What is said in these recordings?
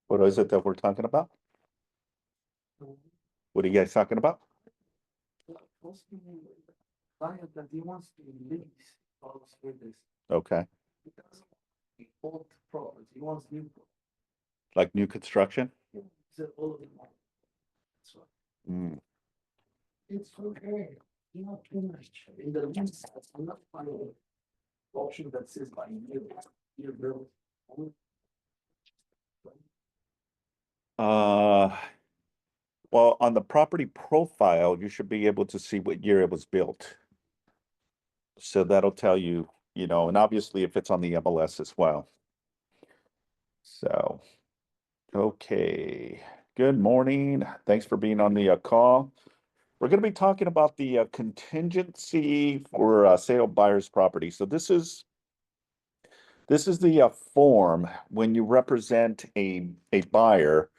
What is it that we're talking about? What are you guys talking about? Client that he wants to lease all with this. Okay, He doesn't want old property, he wants new. like new construction? It's all of them. That's why. Mm. It's okay, not too much. In the lease, I'm not finding option that says by year build. Uh, well, on the property profile, you should be able to see what year it was built. So that'll tell you, and obviously if it's on the MLS as well. So, okay. Good morning. Thanks for being on the call. We're going to be talking about the contingency for sale buyer's property. So this is the form when you represent a buyer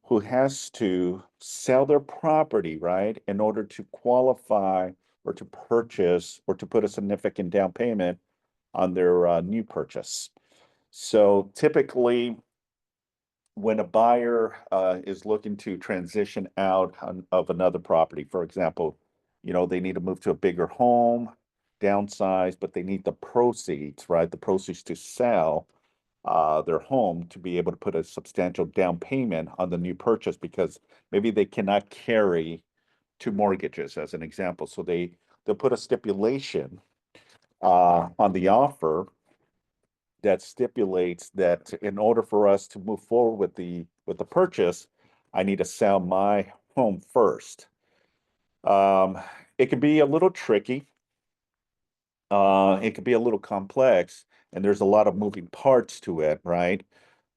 who has to sell their property, right, in order to qualify or to purchase or to put a significant down payment on their new purchase. So typically, when a buyer is looking to transition out of another property, for example, they need to move to a bigger home, downsize, but they need the proceeds, right? The proceeds to sell their home to be able to put a substantial down payment on the new purchase because maybe they cannot carry two mortgages as an example. So they'll put a stipulation on the offer that stipulates that in order for us to move forward with the purchase, I need to sell my home first. Um, it can be a little tricky. It can be a little complex, and there's a lot of moving parts to it, right?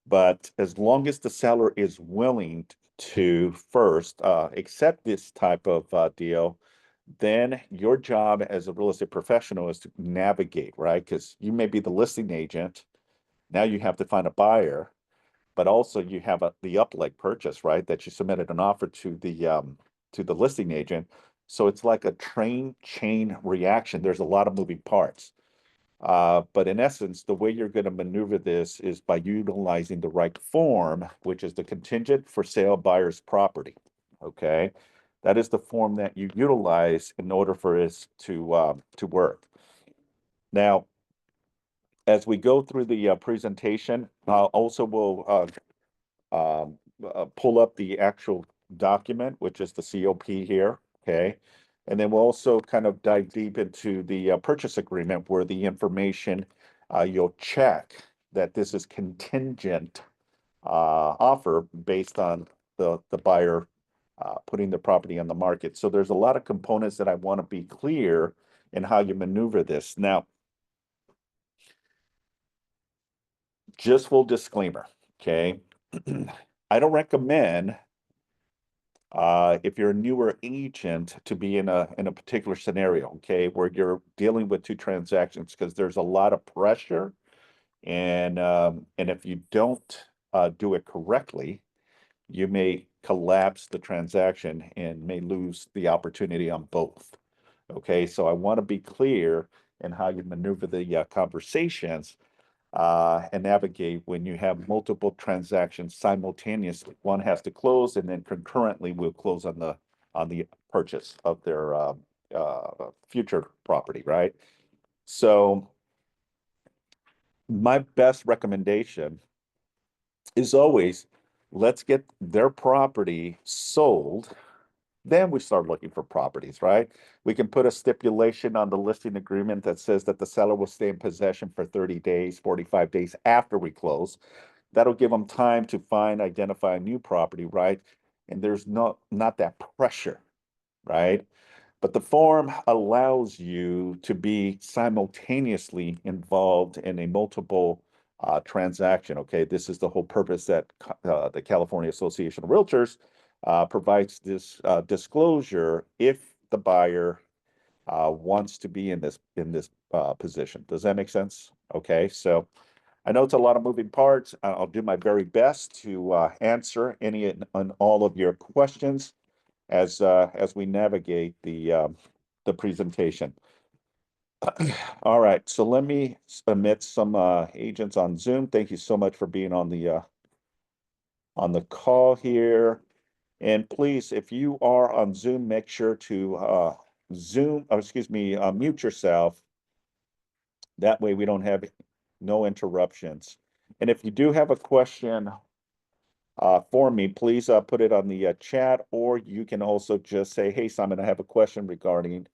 But as long as the seller is willing to first accept this type of deal, then your job as a real estate professional is to navigate, right? Because you may be the listing agent. Now you have to find a buyer, but also you have the upleg purchase, right? That you submitted an offer to the listing agent. So it's like a train chain reaction. There's a lot of moving parts. But in essence, the way you're going to maneuver this is by utilizing the right form, which is the contingent for sale buyer's property. Okay, that is the form that you utilize in order for this to work. Now, as we go through the presentation, also we'll pull up the actual document, which is the COP here, okay? And then we'll also kind of dive deep into the purchase agreement where the information you'll check that this is contingent offer based on the buyer putting the property on the market. So there's a lot of components that I want to be clear in how you maneuver this. Now, just full disclaimer, okay? I don't recommend if you're a newer agent to be in a particular scenario, okay, where you're dealing with two transactions, because there's a lot of pressure, and if you don't do it correctly, you may collapse the transaction and may lose the opportunity on both. Okay, so I want to be clear in how you maneuver the conversations and navigate when you have multiple transactions simultaneously. One has to close, and then concurrently we'll close on the purchase of their future property, right? So my best recommendation is always let's get their property sold. Then we start looking for properties, right? We can put a stipulation on the listing agreement that says that the seller will stay in possession for 30 days, 45 days after we close. That'll give them time to find, identify a new property, right? And there's not that pressure, right? But the form allows you to be simultaneously involved in a multiple transaction. Okay, this is the whole purpose that the California Association of Realtors provides this disclosure if the buyer wants to be in this position. Does that make sense? Okay, so I know it's a lot of moving parts. I'll do my very best to answer any and all of your questions as we navigate the presentation. All right, so let me submit some agents on Zoom. Thank you so much for being on the call here. And please, if you are on Zoom, make sure to mute yourself. That way we don't have no interruptions. And if you do have a question for me, please put it on the chat, or you can also just say, hey, Simon, I have a question regarding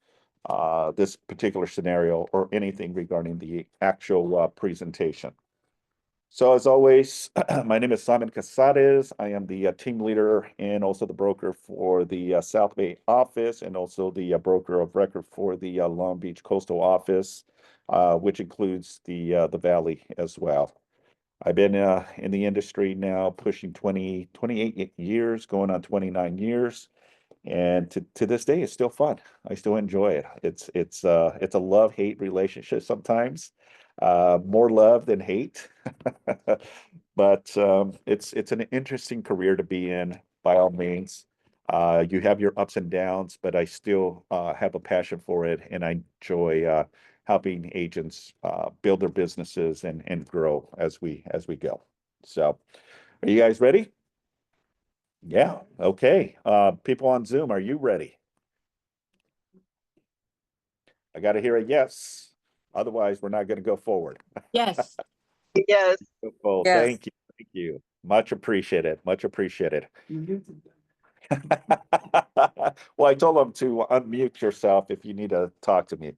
this particular scenario or anything regarding the actual presentation. So as always, my name is Simon Cazares. I am the team leader and also the broker for the South Bay office, and also the broker of record for the Long Beach coastal office, which includes the Valley as well. I've been in the industry now pushing 28 years, going on 29 years. And to this day, it's still fun. I still enjoy it. It's a love-hate relationship sometimes, more love than hate. But it's an interesting career to be in by all means. You have your ups and downs, but I still have a passion for it, and I enjoy helping agents build their businesses and grow as we go. So, are you guys ready? Yeah, okay. People on Zoom, are you ready? I got to hear a yes. Otherwise, we're not going to go forward. Yes. Yes. Well, Yes. thank you. Thank you. Much appreciated. Much appreciated. You muted them. Well, I told them to unmute yourself if you need to talk to me.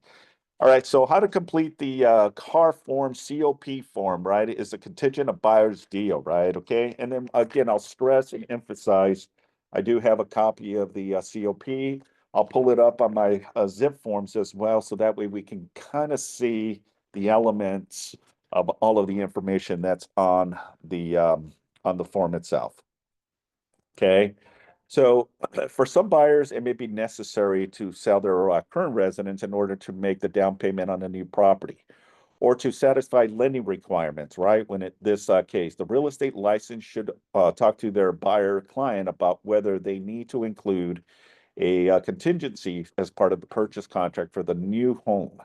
All right, so how to complete the car form, COP form, right, is a contingent of buyer's deal, right? Okay, and then again, I'll stress and emphasize, I do have a copy of the COP. I'll pull it up on my zip forms as well, so that way we can kind of see the elements of all of the information that's on the form itself. Okay. So for some buyers, it may be necessary to sell their current residence in order to make the down payment on a new property or to satisfy lending requirements, right? When this case, the real estate license should talk to their buyer client about whether they need to include a contingency as part of the purchase contract for the new home.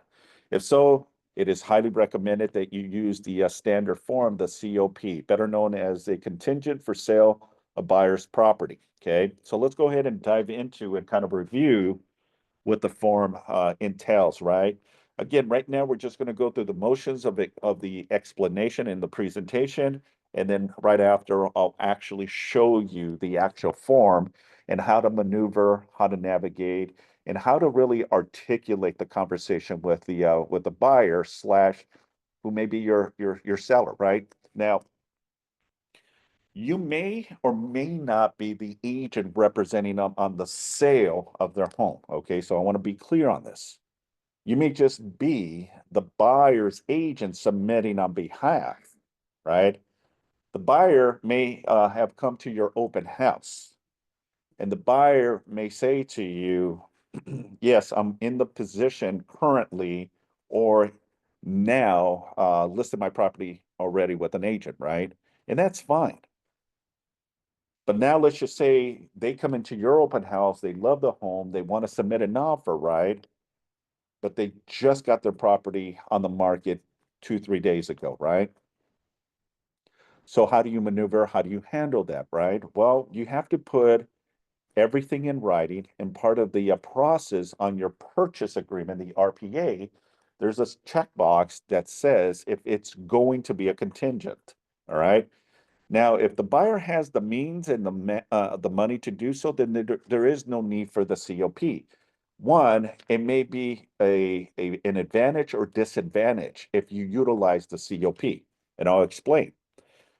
If so, it is highly recommended that you use the standard form, the COP, better known as a contingent for sale of buyer's property. Okay, so let's go ahead and dive into and kind of review what the form entails, right? Again, right now we're just going to go through the motions of the explanation and the presentation, and then right after I'll actually show you the actual form and how to maneuver, how to navigate, and how to really articulate the conversation with the buyer slash who may be your seller, right? Now, you may or may not be the agent representing them on the sale of their home. Okay, so I want to be clear on this. You may just be the buyer's agent submitting on behalf, right? The buyer may have come to your open house, and the buyer may say to you, yes, I'm in the position currently or now listed my property already with an agent, right? And that's fine. But now let's just say they come into your open house, they love the home, they want to submit an offer, right? But they just got their property on the market 2, 3 days ago, right? So how do you maneuver? How do you handle that, right? Well, you have to put everything in writing, and part of the process on your purchase agreement, the RPA, there's a checkbox that says if it's going to be a contingent, all right? Now, if the buyer has the means and the money to do so, then there is no need for the COP. One, it may be an advantage or disadvantage if you utilize the COP, and I'll explain.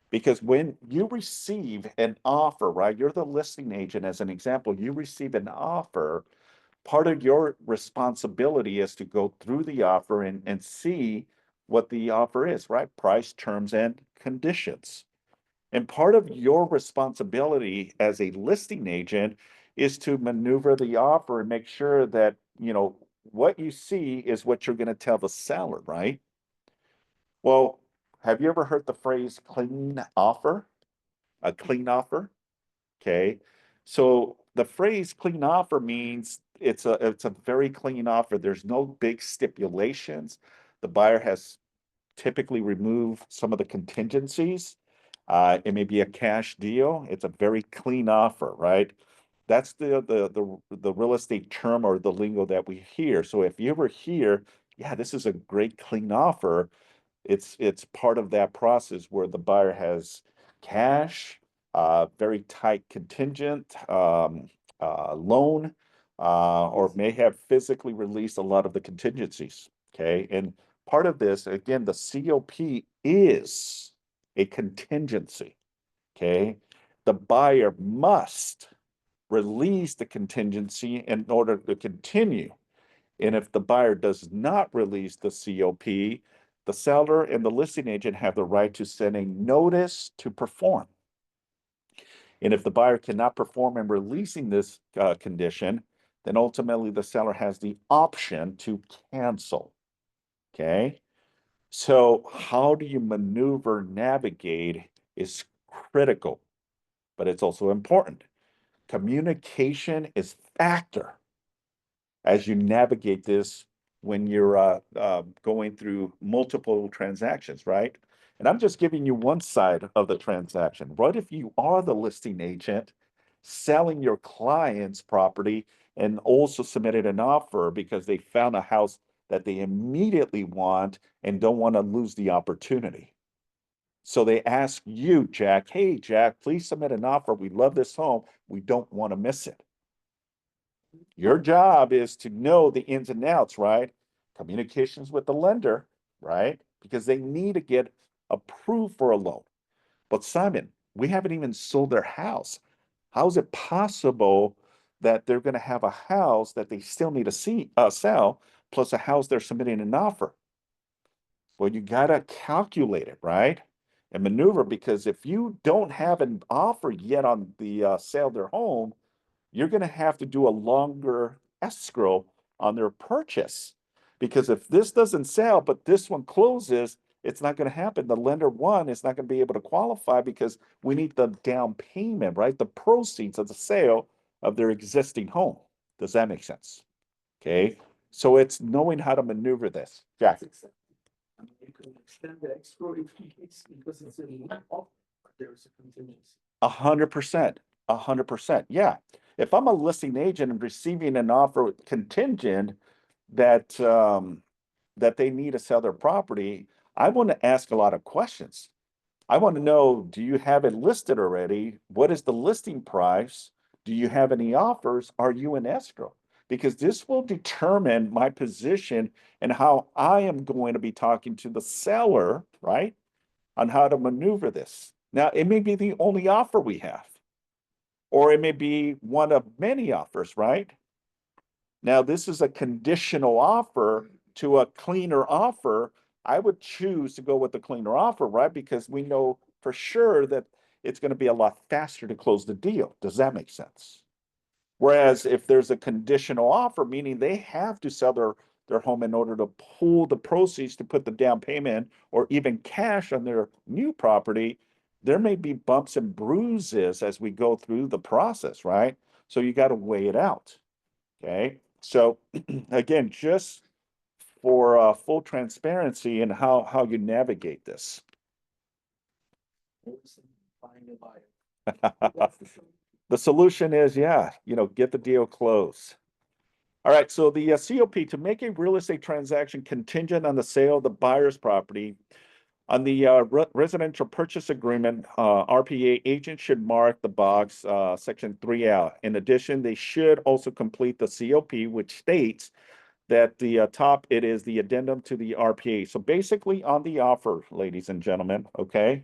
Because when you receive an offer, right, you're the listing agent as an example, you receive an offer part of your responsibility is to go through the offer and see what the offer is, right? Price, terms, and conditions. And part of your responsibility as a listing agent is to maneuver the offer and make sure that, what you see is what you're going to tell the seller, right? Well, have you ever heard the phrase clean offer? A clean offer? Okay. So the phrase clean offer means it's a very clean offer. There's no big stipulations. The buyer has typically removed some of the contingencies. It may be a cash deal. It's a very clean offer, right? That's the real estate term or the lingo that we hear. So if you ever hear, yeah, this is a great clean offer, it's part of that process where the buyer has cash, very tight contingent, loan, or may have physically released a lot of the contingencies. Okay. And part of this, again, the COP is a contingency. Okay. The buyer must release the contingency in order to continue. And if the buyer does not release the COP, the seller and the listing agent have the right to send a notice to perform. And if the buyer cannot perform in releasing this condition, then ultimately the seller has the option to cancel. Okay. So how do you maneuver, navigate is critical, but it's also important. Communication is factor as you navigate this when you're going through multiple transactions, right? And I'm just giving you one side of the transaction. What if you are the listing agent selling your client's property and also submitted an offer because they found a house that they immediately want and don't want to lose the opportunity? So they ask you, Jack, hey, Jack, please submit an offer. We love this home. We don't want to miss it. Your job is to know the ins and outs, right? Communications with the lender, right? Because they need to get approved for a loan. But Simon, we haven't even sold their house. How is it possible that they're going to have a house that they still need to sell, plus a house they're submitting an offer? Well, you got to calculate it, right? And maneuver, because if you don't have an offer yet on the sale of their home, you're going to have to do a longer escrow on their purchase. Because if this doesn't sell, but this one closes, it's not going to happen. The lender one is not going to be able to qualify because we need the down payment, right? The proceeds of the sale of their existing home. Does that make sense? Okay. So it's knowing how to maneuver this. Jack. You can extend the escrow if it's because it's a offer, but there's a contingency. 100%. 100%. Yeah. If I'm a listing agent and receiving an offer contingent that that they need to sell their property, I want to ask a lot of questions. I want to know, do you have it listed already? What is the listing price? Do you have any offers? Are you in escrow? Because this will determine my position and how I am going to be talking to the seller, right? On how to maneuver this. Now, it may be the only offer we have, or it may be one of many offers, right? Now, this is a conditional offer to a cleaner offer. I would choose to go with the cleaner offer, right? Because we know for sure that it's going to be a lot faster to close the deal. Does that make sense? Whereas if there's a conditional offer, meaning they have to sell their home in order to pull the proceeds to put the down payment or even cash on their new property, there may be bumps and bruises as we go through the process, right? So you got to weigh it out. Okay. So again, just for full transparency and how you navigate this. Find a buyer. The solution is, yeah, get the deal closed. All right, so the COP, to make a real estate transaction contingent on the sale of the buyer's property, on the residential purchase agreement, RPA agent should mark the box section 3L. In addition, they should also complete the COP, which states that the top, it is the addendum to the RPA. So basically on the offer, ladies and gentlemen, okay?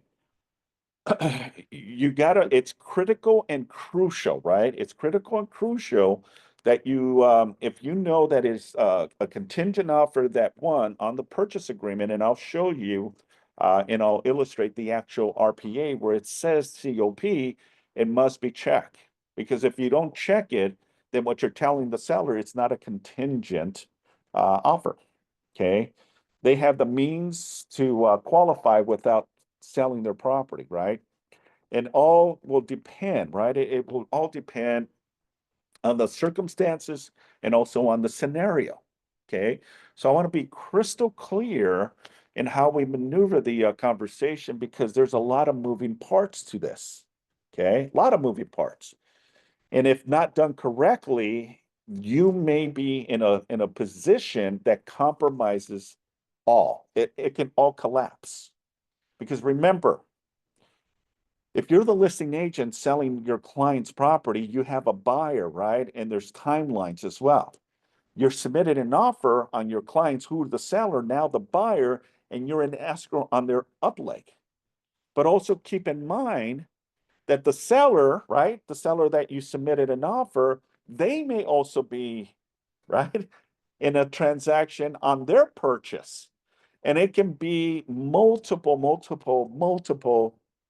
It's critical and crucial, right? It's critical and crucial that you, if you know that is a contingent offer that won on the purchase agreement, and I'll show you, and I'll illustrate the actual RPA where it says COP, it must be checked. Because if you don't check it, then what you're telling the seller, it's not a contingent offer. Okay. They have the means to qualify without selling their property, right? And all will depend, right? It will all depend on the circumstances and also on the scenario. Okay. So I want to be crystal clear in how we maneuver the conversation because there's a lot of moving parts to this. Okay. A lot of moving parts. And if not done correctly, you may be in a position that compromises all. It can all collapse. Because remember, if you're the listing agent selling your client's property, you have a buyer, right? And there's timelines as well. You're submitted an offer on your clients who the seller, now the buyer, and you're in escrow on their upleg. But also keep in mind that the seller, right? The seller that you submitted an offer, they may also be, right, in a transaction on their purchase. And it can be multiple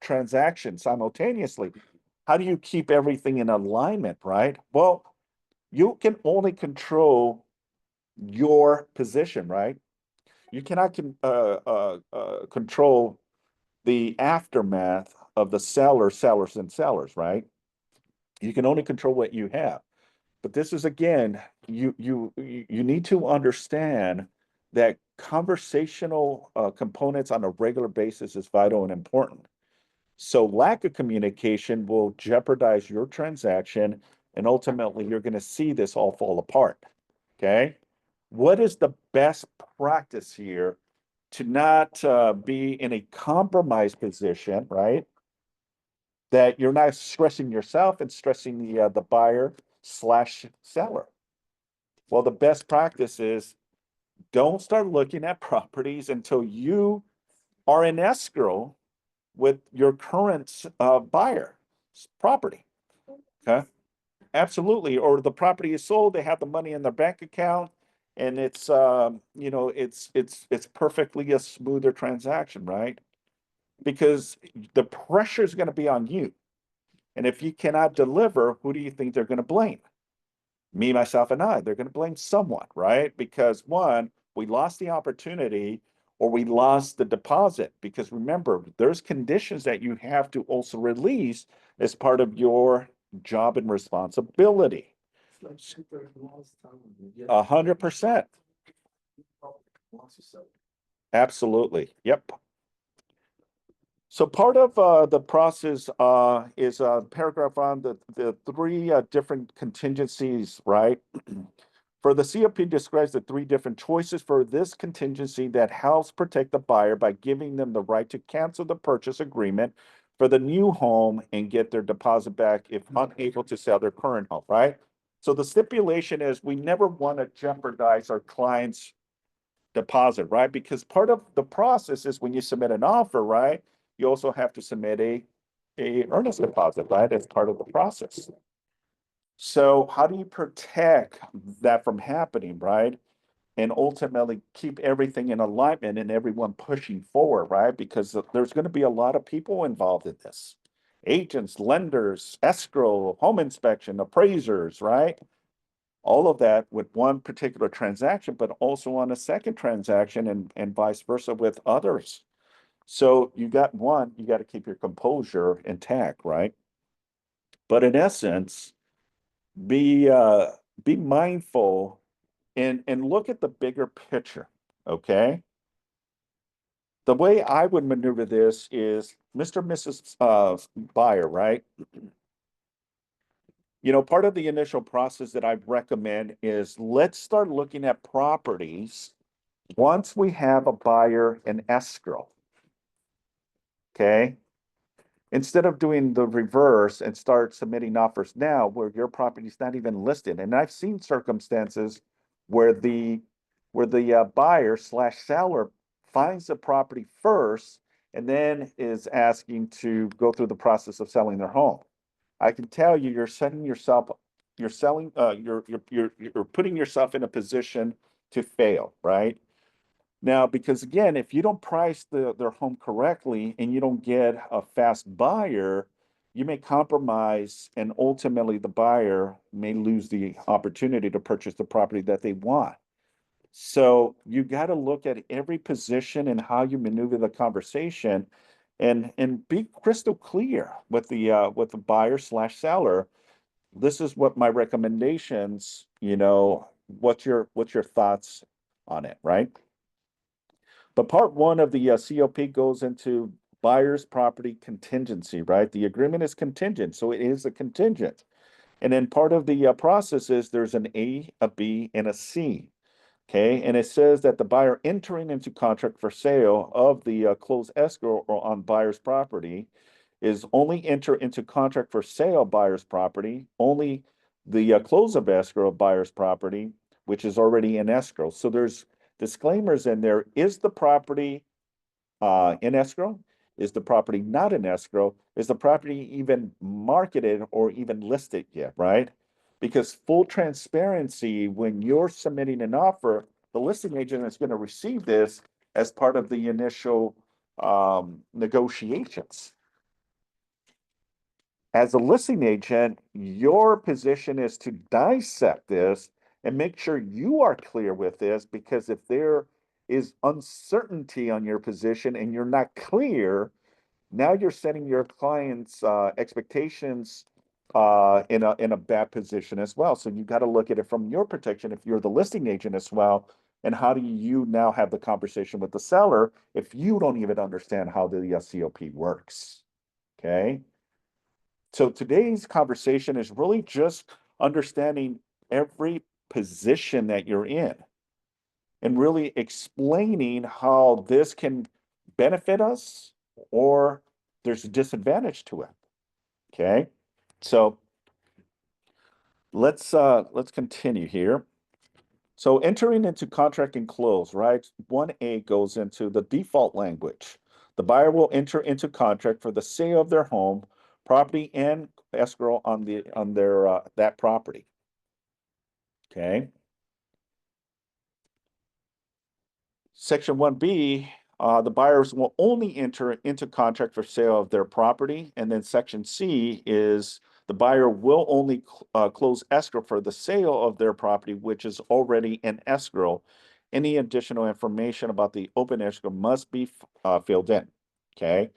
transactions simultaneously. How do you keep everything in alignment, right? Well, you can only control your position, right? You cannot control the aftermath of the sellers and sellers, right? You can only control what you have. But this is again, you need to understand that conversational components on a regular basis is vital and important. So lack of communication will jeopardize your transaction, and ultimately you're going to see this all fall apart. Okay. What is the best practice here to not be in a compromised position, right? That you're not stressing yourself and stressing the buyer slash seller. Well, the best practice is don't start looking at properties until you are in escrow with your current buyer property. Okay. Absolutely. Or the property is sold, they have the money in their bank account, and it's it's perfectly a smoother transaction, right? Because the pressure is going to be on you. And if you cannot deliver, who do you think they're going to blame? Me, myself, and I. They're going to blame someone, right? Because one, we lost the opportunity or we lost the deposit. Because remember, there's conditions that you have to also release as part of your job and responsibility. 100%. Absolutely. Yep. So part of the process is paragraph on the three different contingencies, right? For the COP describes the three different choices for this contingency that helps protect the buyer by giving them the right to cancel the purchase agreement for the new home and get their deposit back if unable to sell their current home, right? So the stipulation is we never want to jeopardize our clients' deposit, right? Because part of the process is when you submit an offer, right? You also have to submit a earnest deposit, right? As part of the process. So how do you protect that from happening, right? And ultimately keep everything in alignment and everyone pushing forward, right? Because there's going to be a lot of people involved in this. Agents, lenders, escrow, home inspection, appraisers, right? All of that with one particular transaction, but also on a second transaction and vice versa with others. So you got one, you got to keep your composure intact, right? But in essence, be be mindful and look at the bigger picture. Okay. The way I would maneuver this is Mr. and Mrs. Buyer, right? You know, part of the initial process that I recommend is let's start looking at properties once we have a buyer in escrow. Okay. Instead of doing the reverse and start submitting offers now where your property is not even listed. And I've seen circumstances where the buyer slash seller finds the property first and then is asking to go through the process of selling their home. I can tell you, you're setting yourself you're selling, you're putting yourself in a position to fail, right? Now, because again, if you don't price their home correctly and you don't get a fast buyer, you may compromise and ultimately the buyer may lose the opportunity to purchase the property that they want. So you got to look at every position and how you maneuver the conversation and be crystal clear with the buyer slash seller. This is what my recommendations, what's your thoughts on it, right? But part one of the COP goes into buyer's property contingency, right? The agreement is contingent, so it is a contingent. And then part of the process is there's an A, a B, and a C. Okay, and it says that the buyer entering into contract for sale of the closed escrow or on buyer's property is only enter into contract for sale buyer's property, only the close of escrow of buyer's property, which is already in escrow. So there's disclaimers in there. Is the property in escrow? Is the property not in escrow? Is the property even marketed or even listed yet, right? Because full transparency, when you're submitting an offer, the listing agent is going to receive this as part of the initial negotiations. As a listing agent, your position is to dissect this and make sure you are clear with this, because if there is uncertainty on your position and you're not clear, now you're setting your client's expectations in a bad position as well. So you got to look at it from your protection if you're the listing agent as well. And how do you now have the conversation with the seller if you don't even understand how the COP works? Okay. So today's conversation is really just understanding every position that you're in and really explaining how this can benefit us or there's a disadvantage to it. Okay. So let's continue here. So entering into contract and close, right? 1A goes into the default language. The buyer will enter into contract for the sale of their home, property, and escrow on their that property. Okay. Section 1B, the buyers will only enter into contract for sale of their property. And then Section C is the buyer will only close escrow for the sale of their property, which is already in escrow. Any additional information about the open escrow must be filled in. Okay.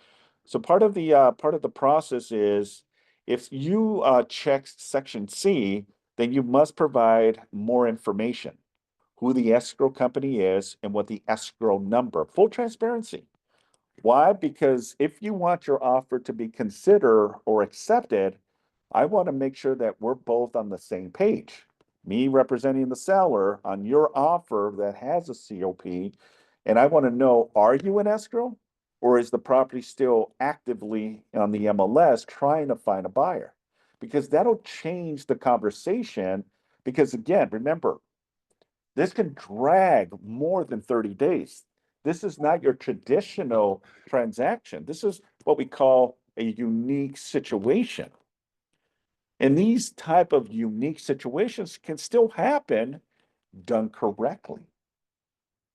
So part of the process is if you check Section C, then you must provide more information, who the escrow company is and what the escrow number, full transparency. Why? Because if you want your offer to be considered or accepted, I want to make sure that we're both on the same page. Me representing the seller on your offer that has a COP, and I want to know, are you in escrow or is the property still actively on the MLS trying to find a buyer? Because that'll change the conversation. Because again, remember, this can drag more than 30 days. This is not your traditional transaction. This is what we call a unique situation. And these type of unique situations can still happen done correctly.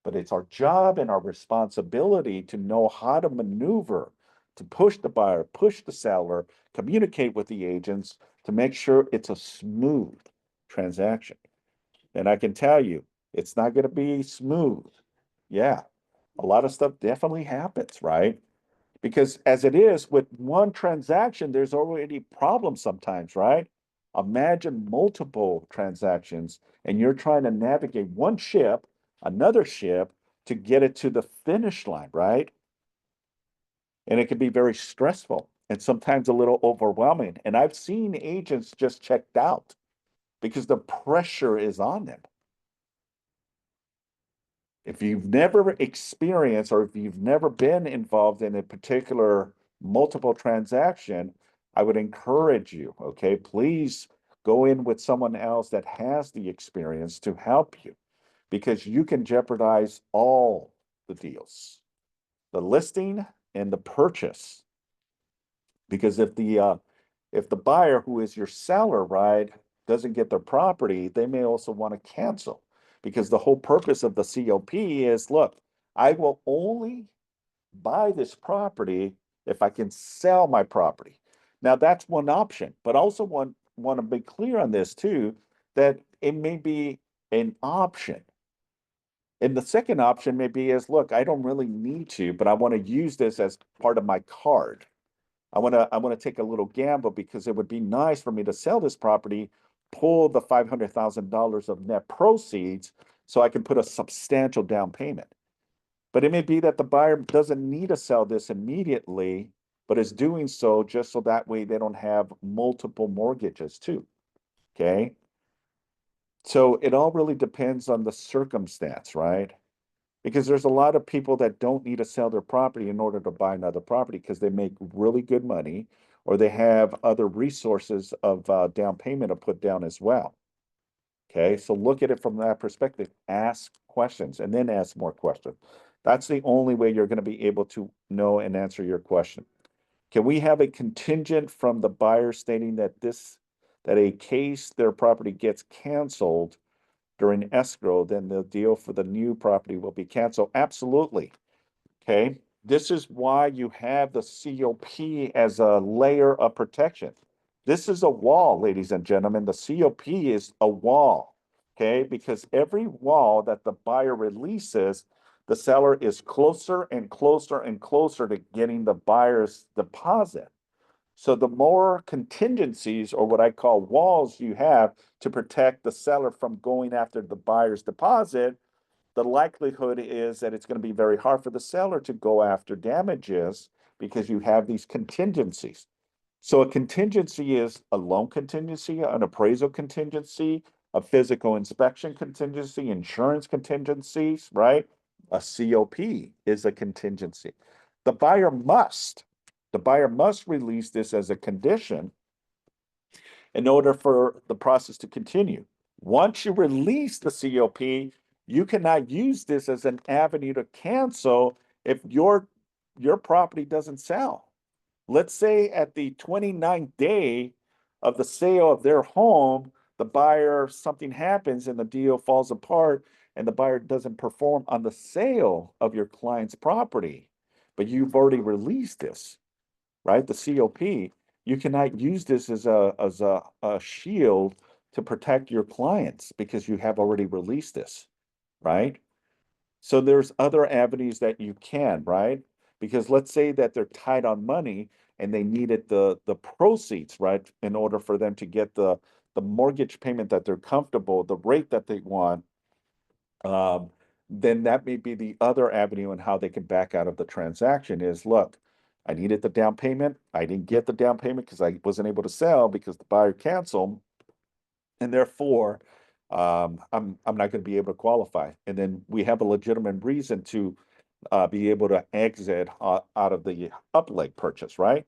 But it's our job and our responsibility to know how to maneuver, to push the buyer, push the seller, communicate with the agents to make sure it's a smooth transaction. And I can tell you, it's not going to be smooth. Yeah, a lot of stuff definitely happens, right? Because as it is with one transaction, there's already problems sometimes, right? Imagine multiple transactions and you're trying to navigate one ship, another ship to get it to the finish line, right? And it can be very stressful and sometimes a little overwhelming. And I've seen agents just checked out because the pressure is on them. If you've never experienced or if you've never been involved in a particular multiple transaction, I would encourage you, okay, please go in with someone else that has the experience to help you, because you can jeopardize all the deals, the listing and the purchase. Because if the buyer who is your seller, right, doesn't get their property, they may also want to cancel. Because the whole purpose of the COP is, look, I will only buy this property if I can sell my property. Now that's one option, but also want to be clear on this too, that it may be an option. And the second option may be is, look, I don't really need to, but I want to use this as part of my card. I want to take a little gamble because it would be nice for me to sell this property, pull the $500,000 of net proceeds so I can put a substantial down payment. But it may be that the buyer doesn't need to sell this immediately, but is doing so just so that way they don't have multiple mortgages too. Okay. So it all really depends on the circumstance, right? Because there's a lot of people that don't need to sell their property in order to buy another property because they make really good money or they have other resources of down payment to put down as well. Okay, so look at it from that perspective. Ask questions and then ask more questions. That's the only way you're going to be able to know and answer your question. Can we have a contingent from the buyer stating that that a case their property gets canceled during escrow, then the deal for the new property will be canceled? Absolutely. Okay. This is why you have the COP as a layer of protection. This is a wall, ladies and gentlemen. The COP is a wall. Okay. Because every wall that the buyer releases, the seller is closer and closer and closer to getting the buyer's deposit. So the more contingencies, or what I call walls, you have to protect the seller from going after the buyer's deposit, the likelihood is that it's going to be very hard for the seller to go after damages because you have these contingencies. So a contingency is a loan contingency, an appraisal contingency, a physical inspection contingency, insurance contingencies, right? A COP is a contingency. The buyer must, the buyer must release this as a condition in order for the process to continue. Once you release the COP, you cannot use this as an avenue to cancel if your property doesn't sell. Let's say at the 29th day of the sale of their home, the buyer, something happens and the deal falls apart and the buyer doesn't perform on the sale of your client's property, but you've already released this, right? The COP, you cannot use this as a shield to protect your clients because you have already released this, right? So there's other avenues that you can, right? Because let's say that they're tight on money and they needed the proceeds, right, in order for them to get the mortgage payment that they're comfortable, the rate that they want. Um, then that may be the other avenue in how they can back out of the transaction is, look, I needed the down payment. I didn't get the down payment because I wasn't able to sell because the buyer canceled, and therefore I'm not going to be able to qualify. And then we have a legitimate reason to be able to exit out of the upleg purchase, right?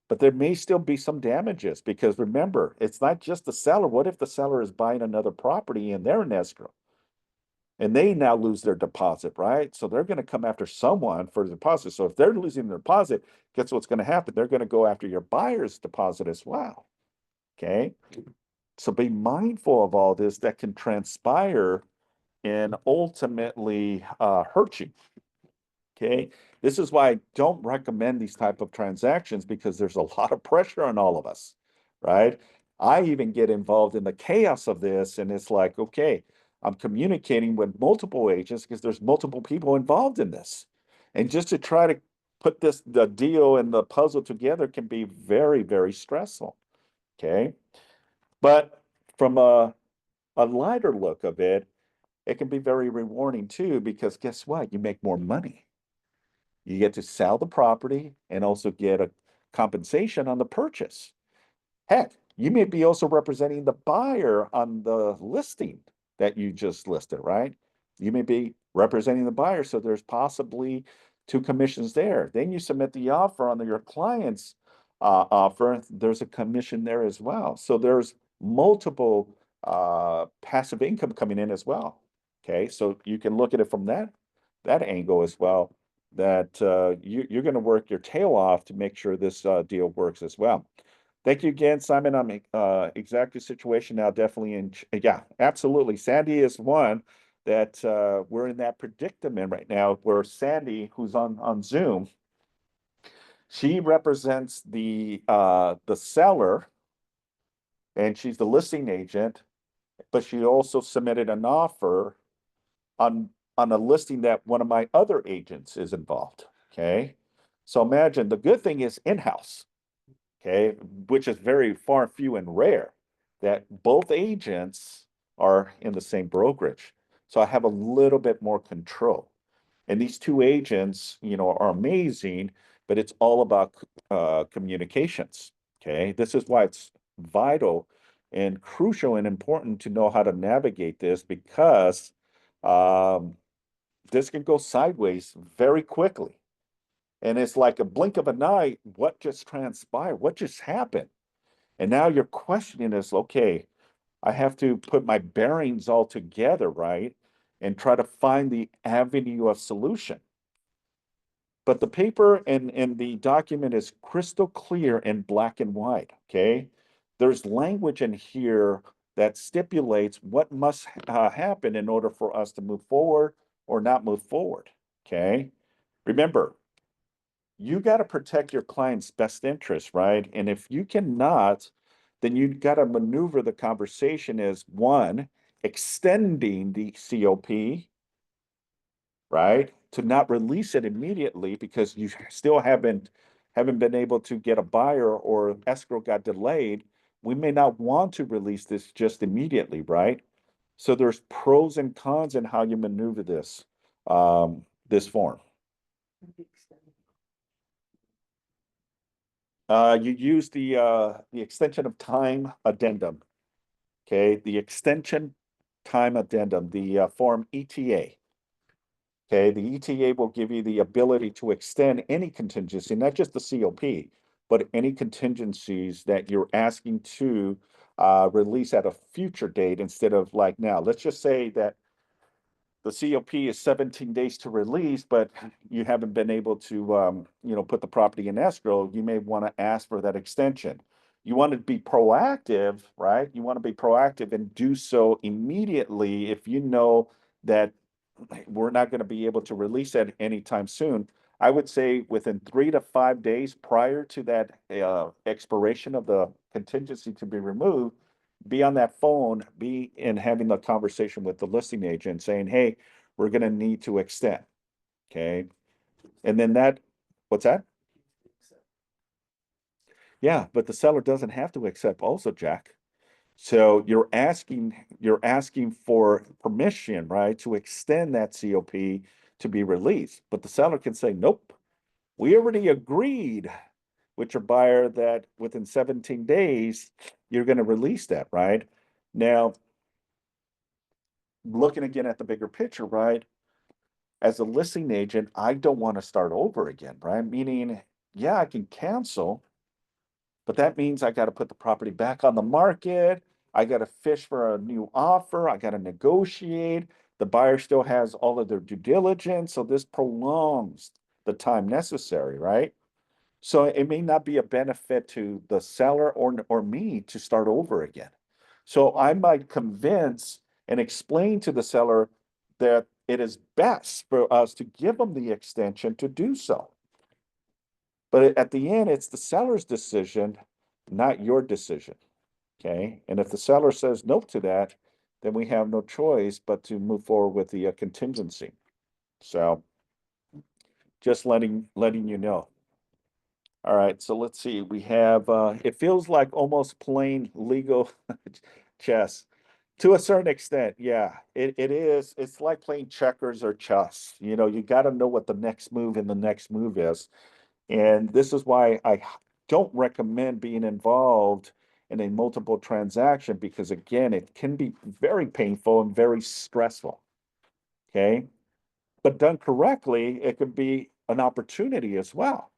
But there may still be some damages because remember, it's not just the seller. What if the seller is buying another property and they're in escrow and they now lose their deposit, right? So they're going to come after someone for the deposit. So if they're losing their deposit, guess what's going to happen? They're going to go after your buyer's deposit as well. Okay. So be mindful of all this that can transpire and ultimately hurt you. Okay. This is why I don't recommend these type of transactions because there's a lot of pressure on all of us, right? I even get involved in the chaos of this, and it's like, okay, I'm communicating with multiple agents because there's multiple people involved in this. And just to try to put the deal and the puzzle together can be very, very stressful. Okay. But from a lighter look of it, it can be very rewarding too, because guess what? You make more money. You get to sell the property and also get a compensation on the purchase. Heck, you may be also representing the buyer on the listing that you just listed, right? You may be representing the buyer, so there's possibly two commissions there. Then you submit the offer on your client's offer. There's a commission there as well. So there's multiple passive income coming in as well. Okay, so you can look at it from that angle as well. That you're going to work your tail off to make sure this deal works as well. Thank you again, Simon. I'm exactly situation now, definitely yeah, absolutely. Sandy is one that we're in that predicament right now where Sandy, who's on Zoom, she represents the seller and she's the listing agent, but she also submitted an offer on on a listing that one of my other agents is involved. Okay. So imagine the good thing is in-house. Okay, which is very far few and rare that both agents are in the same brokerage. So I have a little bit more control. And these two agents, are amazing, but it's all about communications. Okay, this is why it's vital and crucial and important to know how to navigate this because um, this can go sideways very quickly. And it's like a blink of an eye, what just transpired? What just happened? And now you're questioning is, okay, I have to put my bearings all together, right? And try to find the avenue of solution. But the paper and the document is crystal clear in black and white, okay? There's language in here that stipulates what must happen in order for us to move forward or not move forward, okay? Remember, you got to protect your client's best interest, right? And if you cannot, then you got to maneuver the conversation as one, extending the COP, right? To not release it immediately because you still haven't been able to get a buyer or escrow got delayed. We may not want to release this just immediately, right? So there's pros and cons in how you maneuver this form. You use the extension of time addendum. Okay, the extension time addendum, the form ETA. Okay, the ETA will give you the ability to extend any contingency, not just the COP, but any contingencies that you're asking to release at a future date instead of like now. Let's just say that the COP is 17 days to release, but you haven't been able to, put the property in escrow, you may want to ask for that extension. You want to be proactive, right? You want to be proactive and do so immediately if you know that we're not going to be able to release it anytime soon. I would say within 3 to 5 days prior to that expiration of the contingency to be removed, be on that phone, be in having the conversation with the listing agent saying, hey, we're gonna need to extend. Okay. And then what's that? Yeah, but the seller doesn't have to accept also, Jack. So you're asking for permission, right, to extend that COP to be released. But the seller can say, nope, we already agreed with your buyer that within 17 days, you're going to release that, right? Now, looking again at the bigger picture, right? As a listing agent, I don't want to start over again, right? Meaning, yeah, I can cancel, but that means I got to put the property back on the market. I got to fish for a new offer. I got to negotiate. The buyer still has all of their due diligence. So this prolongs the time necessary, right? So it may not be a benefit to the seller or me to start over again. So I might convince and explain to the seller that it is best for us to give them the extension to do so. But at the end, it's the seller's decision, not your decision. Okay. And if the seller says no to that, then we have no choice but to move forward with the contingency. So just letting you know. All right, so let's see. We have it feels like almost plain legal chess to a certain extent. Yeah, it is. It's like playing checkers or chess. You got to know what the next move and the next move is. And this is why I don't recommend being involved in a multiple transaction because again, it can be very painful and very stressful. Okay. But done correctly, it could be an opportunity as well.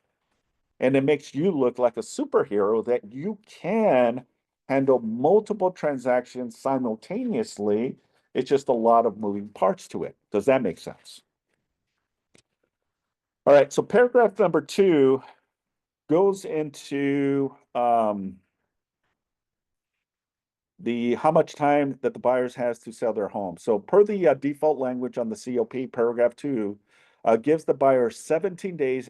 And it makes you look like a superhero that you can handle multiple transactions simultaneously. It's just a lot of moving parts to it. Does that make sense? All right. So paragraph number 2 goes into how much time that the buyers has to sell their home. So per the default language on the COP, paragraph 2, gives the buyer 17 days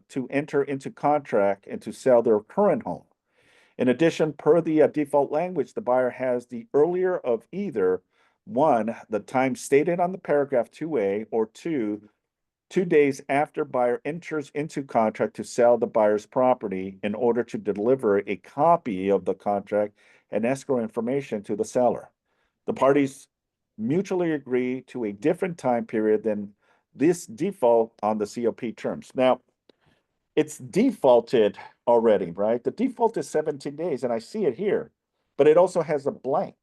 to enter into contract and to sell their current home. In addition, per the default language, the buyer has the earlier of either one, the time stated on the paragraph 2A, or two, 2 days after buyer enters into contract to sell the buyer's property in order to deliver a copy of the contract and escrow information to the seller. The parties mutually agree to a different time period than this default on the COP terms. Now, it's defaulted already, right? The default is 17 days, and I see it here, but it also has a blank.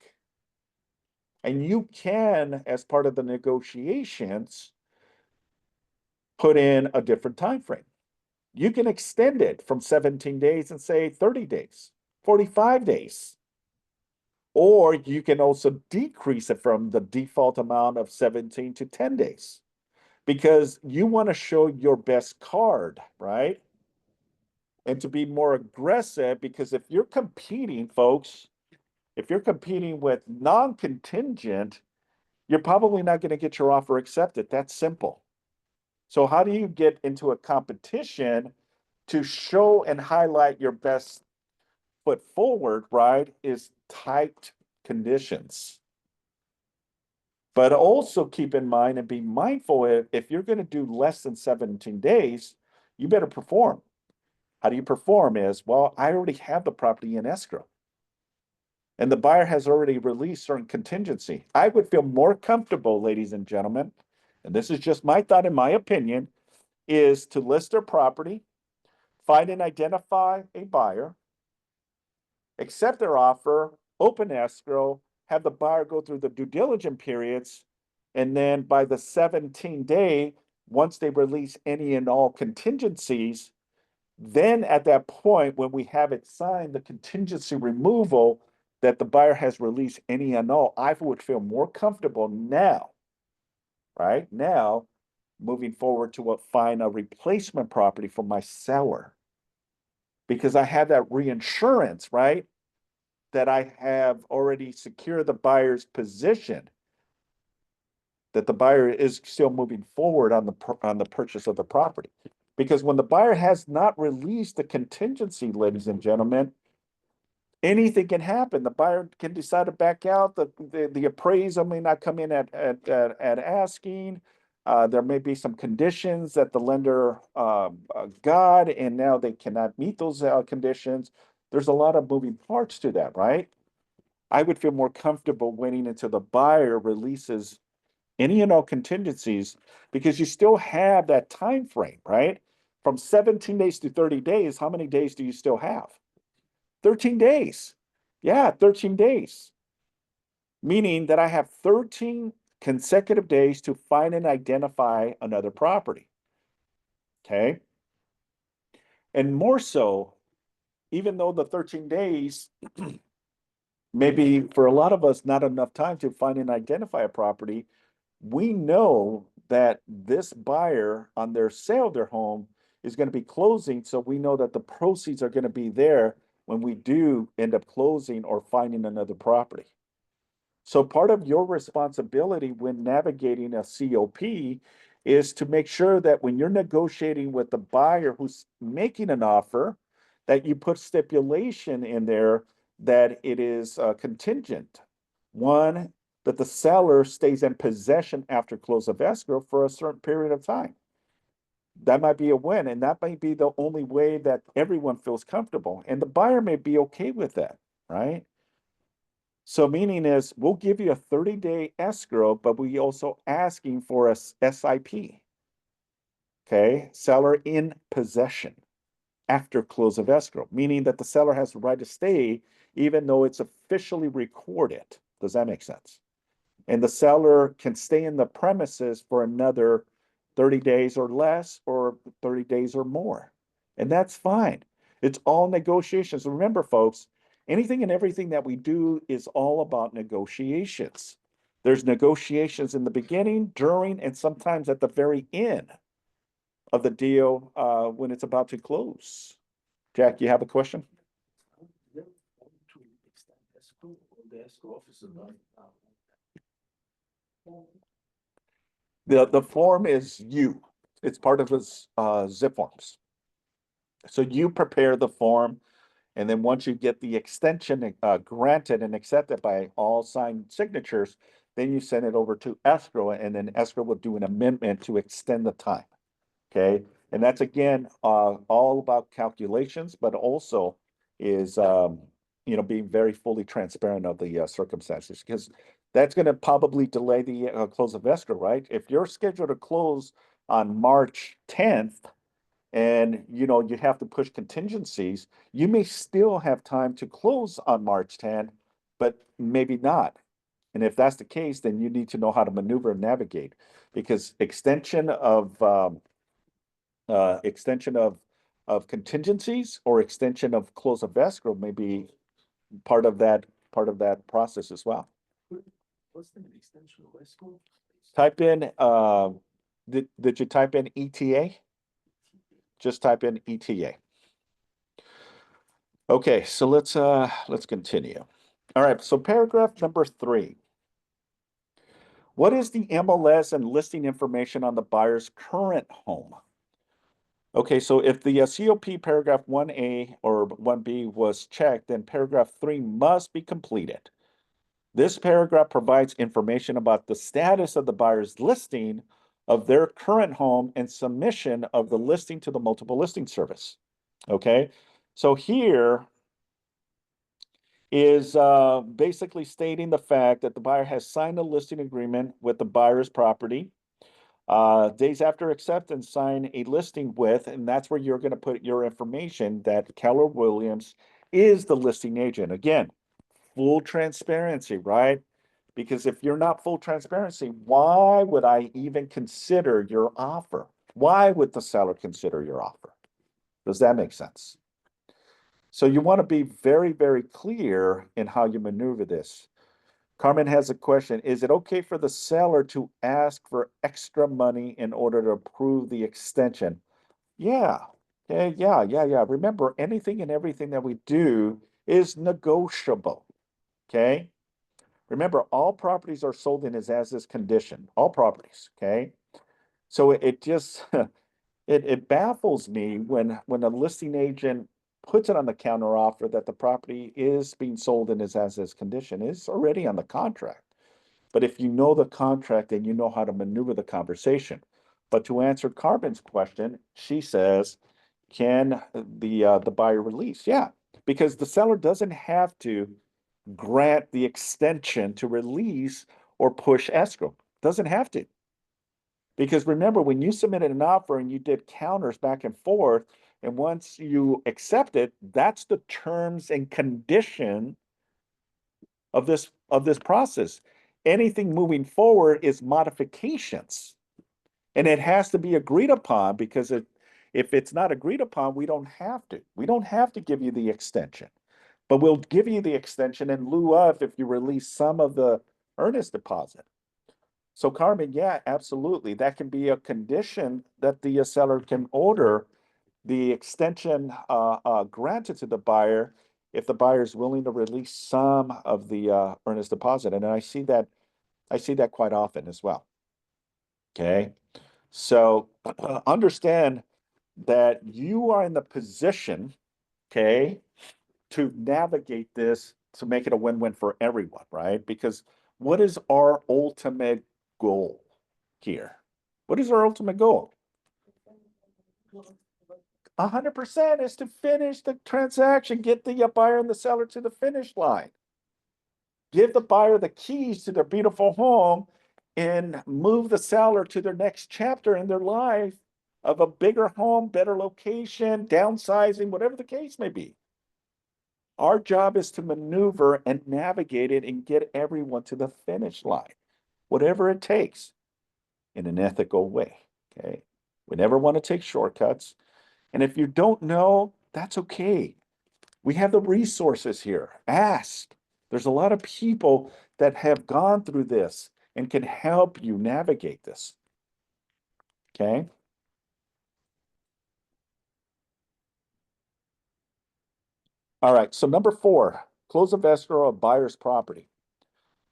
And you can, as part of the negotiations, put in a different time frame. You can extend it from 17 days and say 30 days, 45 days. Or you can also decrease it from the default amount of 17 to 10 days because you want to show your best card, right? And to be more aggressive, because if you're competing, folks, if you're competing with non-contingent, you're probably not going to get your offer accepted. That's simple. So how do you get into a competition to show and highlight your best foot forward, right, is tight conditions. But also keep in mind and be mindful if you're going to do less than 17 days, you better perform. How do you perform is, well, I already have the property in escrow. And the buyer has already released certain contingency. I would feel more comfortable, ladies and gentlemen, and this is just my thought and my opinion, is to list their property, find and identify a buyer, accept their offer, open escrow, have the buyer go through the due diligence periods, and then by the 17-day, once they release any and all contingencies, then at that point, when we have it signed, the contingency removal that the buyer has released any and all, I would feel more comfortable now, right? Now, moving forward to find a replacement property for my seller. Because I have that reinsurance, right? That I have already secured the buyer's position, that the buyer is still moving forward on the purchase of the property. Because when the buyer has not released the contingency, ladies and gentlemen, anything can happen. The buyer can decide to back out. The appraisal may not come in at asking. There may be some conditions that the lender got, and now they cannot meet those conditions. There's a lot of moving parts to that, right? I would feel more comfortable waiting until the buyer releases any and all contingencies because you still have that time frame, right? From 17 days to 30 days, how many days do you still have? 13 days. Yeah, 13 days. Meaning that I have 13 consecutive days to find and identify another property. Okay. And more so, even though the 13 days maybe for a lot of us not enough time to find and identify a property, we know that this buyer on their sale of their home is going to be closing. So we know that the proceeds are going to be there when we do end up closing or finding another property. So part of your responsibility when navigating a COP is to make sure that when you're negotiating with the buyer who's making an offer, that you put stipulation in there that it is contingent. One, that the seller stays in possession after close of escrow for a certain period of time. That might be a win, and that might be the only way that everyone feels comfortable. And the buyer may be okay with that, right? So meaning is we'll give you a 30-day escrow, but we also asking for a SIP. Okay, seller in possession after close of escrow, meaning that the seller has the right to stay even though it's officially recorded. Does that make sense? And the seller can stay in the premises for another 30 days or less, or 30 days or more. And that's fine. It's all negotiations. Remember, folks, anything and everything that we do is all about negotiations. There's negotiations in the beginning, during, and sometimes at the very end of the deal when it's about to close. Jack, you have a question? escrow officer, right? The form is you. It's part of his zip forms. So you prepare the form, and then once you get the extension granted and accepted by all signed signatures, then you send it over to escrow, and then escrow will do an amendment to extend the time. Okay, and that's again all about calculations, but also is being very fully transparent of the circumstances, because that's going to probably delay the close of escrow, right? If you're scheduled to close on March 10th, and you have to push contingencies, you may still have time to close on March 10th, but maybe not. And if that's the case, then you need to know how to maneuver and navigate, because extension of contingencies or extension of close of escrow may be part of that process as well. What's the extension of escrow? Type in did you type in ETA? Just type in ETA. Okay, so let's continue. All right, so paragraph number 3. What is the MLS and listing information on the buyer's current home? Okay, so if the COP paragraph 1A or 1B was checked, then paragraph 3 must be completed. This paragraph provides information about the status of the buyer's listing of their current home and submission of the listing to the multiple listing service. Okay, so here is basically stating the fact that the buyer has signed a listing agreement with the buyer's property. Days after acceptance, sign a listing with, and that's where you're going to put your information that Keller Williams is the listing agent. Again, full transparency, right? Because if you're not full transparency, why would I even consider your offer? Why would the seller consider your offer? Does that make sense? So you want to be very, very clear in how you maneuver this. Carmen has a question. Is it okay for the seller to ask for extra money in order to approve the extension? Yeah. Yeah. Remember, anything and everything that we do is negotiable. Okay. Remember, all properties are sold in as is condition. All properties. Okay. So it just it baffles me when a listing agent puts it on the counter offer that the property is being sold in its as is condition. It's already on the contract. But if you know the contract, then you know how to maneuver the conversation. But to answer Carbon's question, she says, can the buyer release? Yeah, because the seller doesn't have to grant the extension to release or push escrow. Doesn't have to. Because remember, when you submitted an offer and you did counters back and forth, and once you accept it, that's the terms and condition of this process. Anything moving forward is modifications, and it has to be agreed upon, because if it's not agreed upon, we don't have to give you the extension, but we'll give you the extension in lieu of if you release some of the earnest deposit. So Carmen, yeah, absolutely. That can be a condition that the seller can order the extension granted to the buyer if the buyer is willing to release some of the earnest deposit. And I see that quite often as well. Okay. So understand that you are in the position, okay, to navigate this to make it a win-win for everyone, right? Because what is our ultimate goal here? What is our ultimate goal? 100% is to finish the transaction, get the buyer and the seller to the finish line. Give the buyer the keys to their beautiful home and move the seller to their next chapter in their life of a bigger home, better location, downsizing, whatever the case may be. Our job is to maneuver and navigate it and get everyone to the finish line, whatever it takes, in an ethical way. Okay. We never want to take shortcuts. And if you don't know, that's okay. We have the resources here. Ask. There's a lot of people that have gone through this and can help you navigate this. Okay. All right. So number 4, close of escrow of buyer's property.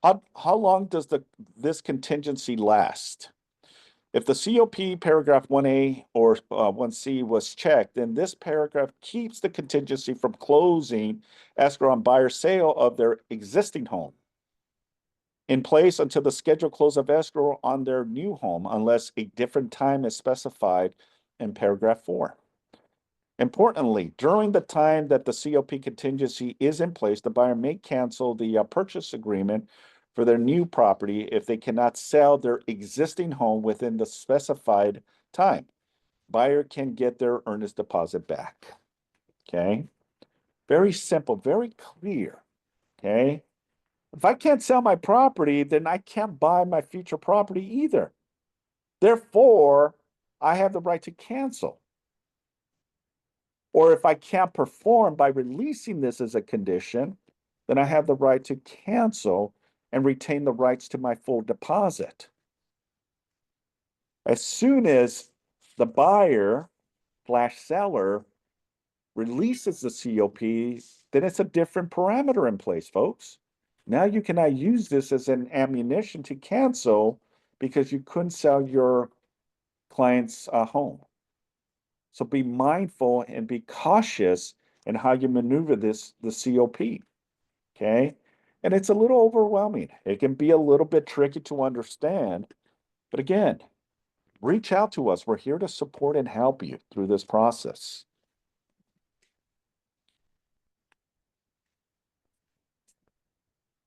how long does this contingency last? If the COP paragraph 1A or 1C was checked, then this paragraph keeps the contingency from closing escrow on buyer sale of their existing home in place until the scheduled close of escrow on their new home, unless a different time is specified in paragraph 4. Importantly, during the time that the COP contingency is in place, the buyer may cancel the purchase agreement for their new property if they cannot sell their existing home within the specified time. Buyer can get their earnest deposit back. Okay. Very simple, very clear. Okay. If I can't sell my property, then I can't buy my future property either. Therefore, I have the right to cancel. Or if I can't perform by releasing this as a condition, then I have the right to cancel and retain the rights to my full deposit. As soon as the buyer / seller releases the COP, then it's a different parameter in place, folks. Now you cannot use this as an ammunition to cancel because you couldn't sell your client's home. So be mindful and be cautious in how you maneuver the COP. Okay. And it's a little overwhelming. It can be a little bit tricky to understand. But again, reach out to us. We're here to support and help you through this process.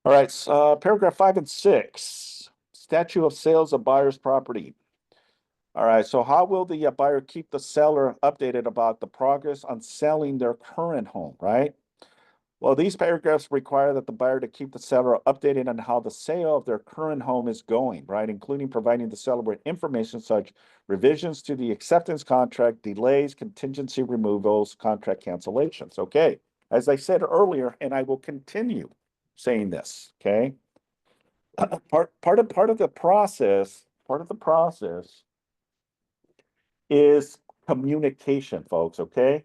All right, paragraph 5 and 6, statute of sales of buyer's property. All right, so how will the buyer keep the seller updated about the progress on selling their current home, right? Well, these paragraphs require that the buyer to keep the seller updated on how the sale of their current home is going, right? Including providing the seller with information such revisions to the acceptance contract, delays, contingency removals, contract cancellations. Okay, as I said earlier, and I will continue saying this, okay? Part of the process, is communication, folks, okay?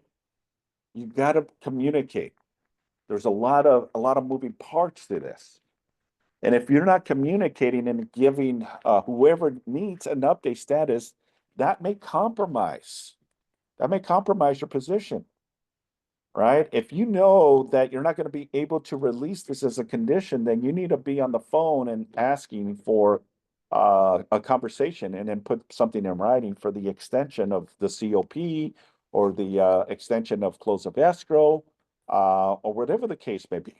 You got to communicate. There's a lot of moving parts to this. And if you're not communicating and giving whoever needs an update status, that may compromise. That may compromise your position, right? If you know that you're not going to be able to release this as a condition, then you need to be on the phone and asking for a conversation and then put something in writing for the extension of the COP or the extension of close of escrow or whatever the case may be.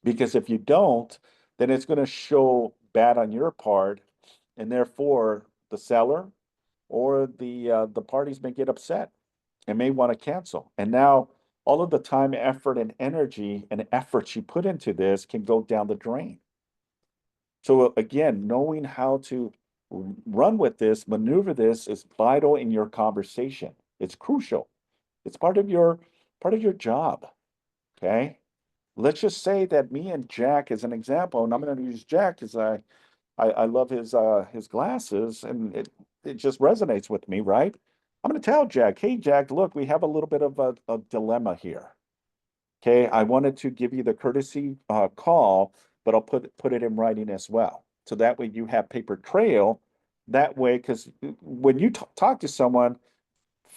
Because if you don't, then it's going to show bad on your part, and therefore the seller or the parties may get upset and may want to cancel. And now all of the time, effort, and energy and effort you put into this can go down the drain. So again, knowing how to run with this, maneuver this is vital in your conversation. It's crucial. It's part of your job. Okay. Let's just say that me and Jack as an example, and I'm going to use Jack because I love his glasses and it just resonates with me, right? I'm going to tell Jack, hey Jack, look, we have a little bit of a dilemma here. Okay, I wanted to give you the courtesy call, but I'll put it in writing as well. So that way you have paper trail. That way, because when you talk to someone,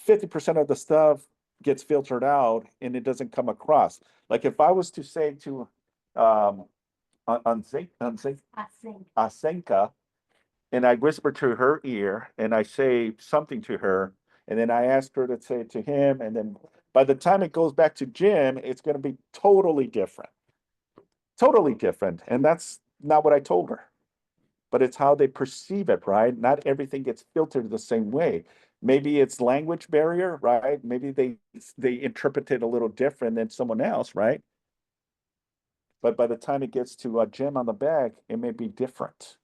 50% of the stuff gets filtered out and it doesn't come across. Like if I was to say to Asenka, and I whisper to her ear and I say something to her, and then I ask her to say it to him, and then by the time it goes back to Jim, it's going to be totally different. Totally different. And that's not what I told her. But it's how they perceive it, right? Not everything gets filtered the same way. Maybe it's language barrier, right? Maybe they interpret it a little different than someone else, right? But by the time it gets to Jim on the back, it may be different.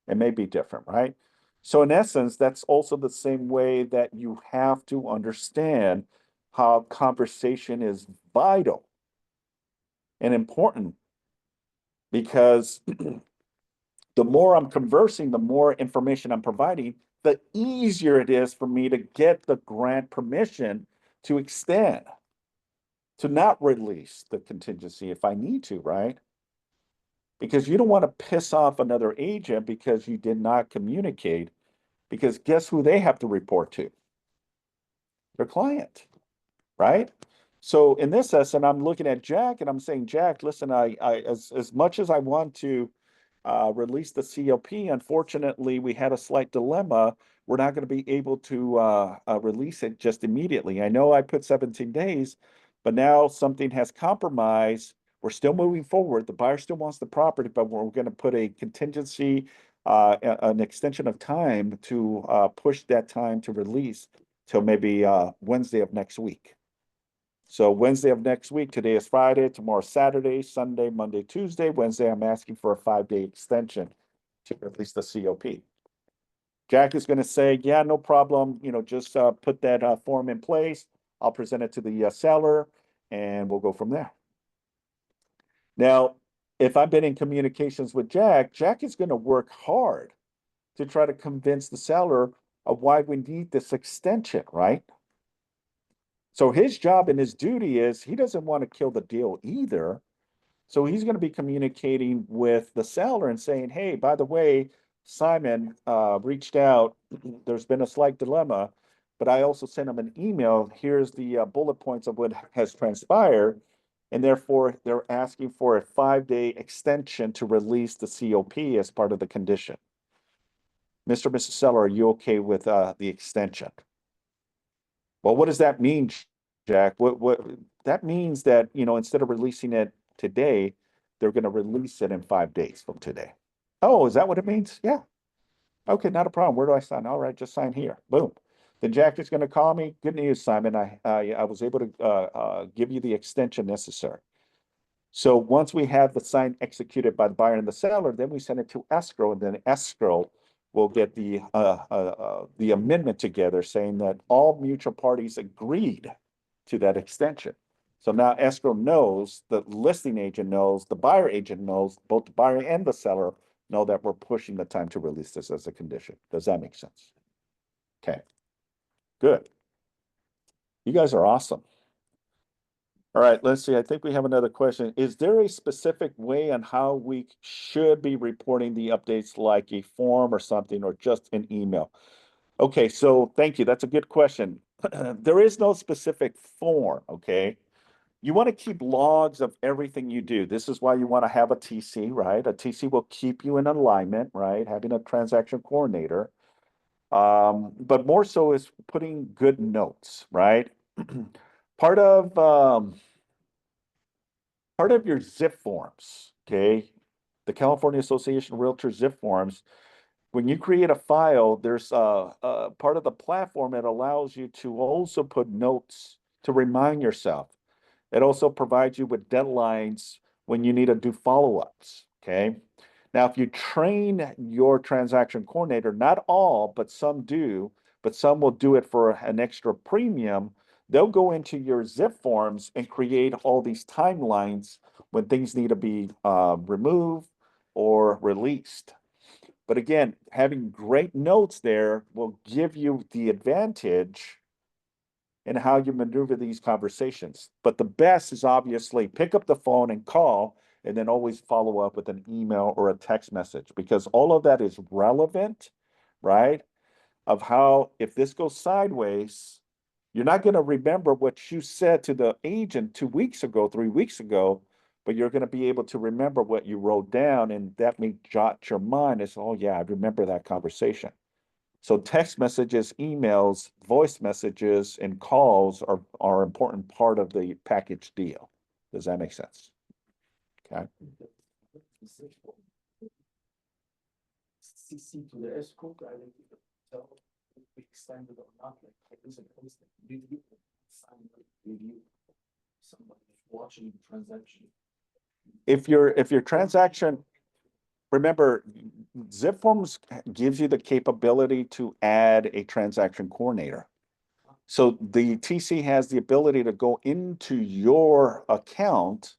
It may be different, right? So in essence, that's also the same way that you have to understand how conversation is vital and important because the more I'm conversing, the more information I'm providing, the easier it is for me to get the grant permission to extend, to not release the contingency if I need to, right? because you don't want to piss off another agent because you did not communicate, because guess who they have to report to? Their client, right? So in this essence, I'm looking at Jack and I'm saying, Jack, listen, as much as I want to release the COP, unfortunately, we had a slight dilemma. We're not going to be able to release it just immediately. I know I put 17 days, but now something has compromised. We're still moving forward. The buyer still wants the property, but we're going to put a contingency, an extension of time to push that time to release till maybe Wednesday of next week. So Wednesday of next week, today is Friday, tomorrow Saturday, Sunday, Monday, Tuesday, Wednesday, I'm asking for a 5-day extension to release the COP. Jack is going to say, yeah, no problem. Just put that form in place. I'll present it to the seller and we'll go from there. Now, if I've been in communications with Jack, Jack is going to work hard to try to convince the seller of why we need this extension, right? So his job and his duty is he doesn't want to kill the deal either. So he's going to be communicating with the seller and saying, hey, by the way, Simon reached out. There's been a slight dilemma, but I also sent him an email. Here's the bullet points of what has transpired. And therefore, they're asking for a 5-day extension to release the COP as part of the condition. Mr. and Mrs. Seller, are you okay with the extension? Well, what does that mean, Jack? What that means that, instead of releasing it today, they're going to release it in 5 days from today. Oh, is that what it means? Yeah. Okay, not a problem. Where do I sign? All right, just sign here. Boom. Then Jack is going to call me. Good news, Simon. I was able to give you the extension necessary. So once we have the sign executed by the buyer and the seller, then we send it to escrow, and then escrow will get the amendment together saying that all mutual parties agreed to that extension. So now escrow knows, the listing agent knows, the buyer agent knows, both the buyer and the seller know that we're pushing the time to release this as a condition. Does that make sense? Okay, good. You guys are awesome. All right, let's see. I think we have another question. Is there a specific way on how we should be reporting the updates, like a form or something, or just an email? Okay, so thank you. That's a good question. There is no specific form, okay? You want to keep logs of everything you do. This is why you want to have a TC, right? A TC will keep you in alignment, right? Having a transaction coordinator. But more so is putting good notes, right? Part of part of your zip forms, okay? The California Association of Realtors zip forms, when you create a file, there's a part of the platform that allows you to also put notes to remind yourself. It also provides you with deadlines when you need to do follow-ups, okay? Now, if you train your transaction coordinator, not all, but some do, but some will do it for an extra premium. They'll go into your zip forms and create all these timelines when things need to be removed or released. But again, having great notes there will give you the advantage in how you maneuver these conversations. But the best is obviously pick up the phone and call, and then always follow up with an email or a text message, because all of that is relevant, right? Of how, if this goes sideways, you're not going to remember what you said to the agent 2 weeks ago, 3 weeks ago, but you're going to be able to remember what you wrote down, and that may jot your mind as, oh yeah, I remember that conversation. So text messages, emails, voice messages, and calls are an important part of the package deal. Does that make sense? Okay. CC to the escrow, I think tell if we extended or not, like this and post review, sign review. Somebody watching the transaction. If your transaction, remember, zip forms gives you the capability to add a transaction coordinator. So the TC has the ability to go into your account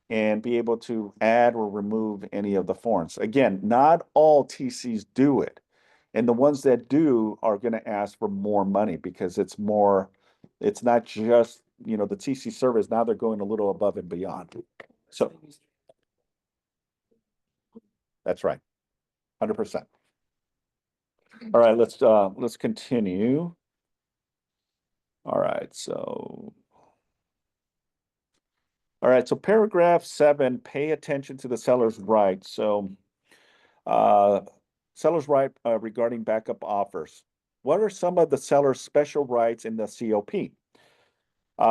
and be able to add or remove any of the forms. Again, not all TCs do it. And the ones that do are going to ask for more money because it's not just, the TC service. Now they're going a little above and beyond. So That's right. 100%. All right, let's continue. All right, so paragraph 7, pay attention to the seller's rights. So seller's right regarding backup offers. What are some of the seller's special rights in the COP?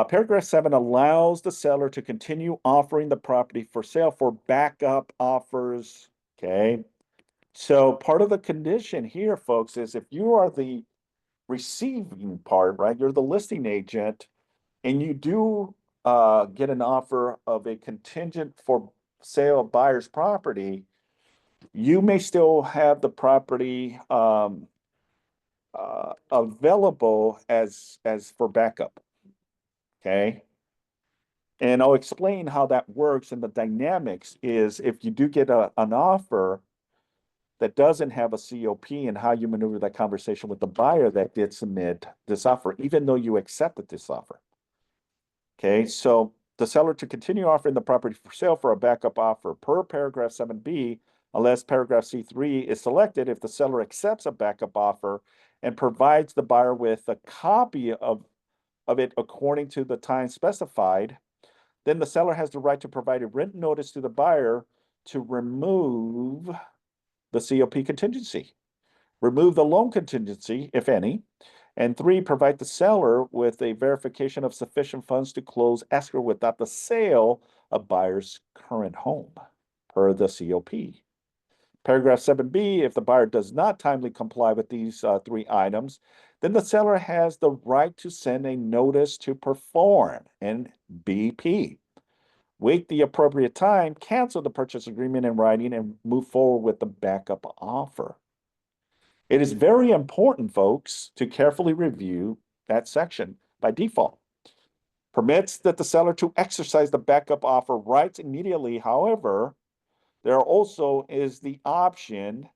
Paragraph 7 allows the seller to continue offering the property for sale for backup offers. Okay. So part of the condition here, folks, is if you are the receiving part, right? You're the listing agent, and you do get an offer of a contingent for sale of buyer's property, you may still have the property available as for backup. Okay. And I'll explain how that works, and the dynamics is if you do get an offer that doesn't have a COP, and how you maneuver that conversation with the buyer that did submit this offer, even though you accepted this offer. Okay, so the seller to continue offering the property for sale for a backup offer per paragraph 7B, unless paragraph C3 is selected, if the seller accepts a backup offer and provides the buyer with a copy of it according to the time specified, then the seller has the right to provide a written notice to the buyer to remove the COP contingency, remove the loan contingency, if any, and 3, provide the seller with a verification of sufficient funds to close escrow without the sale of buyer's current home, per the COP. Paragraph 7B, if the buyer does not timely comply with these 3 items, then the seller has the right to send a notice to perform, NBP. Wait the appropriate time, cancel the purchase agreement in writing, and move forward with the backup offer. It is very important, folks, to carefully review that section by default. Permits that the seller to exercise the backup offer rights immediately. However, there also is the option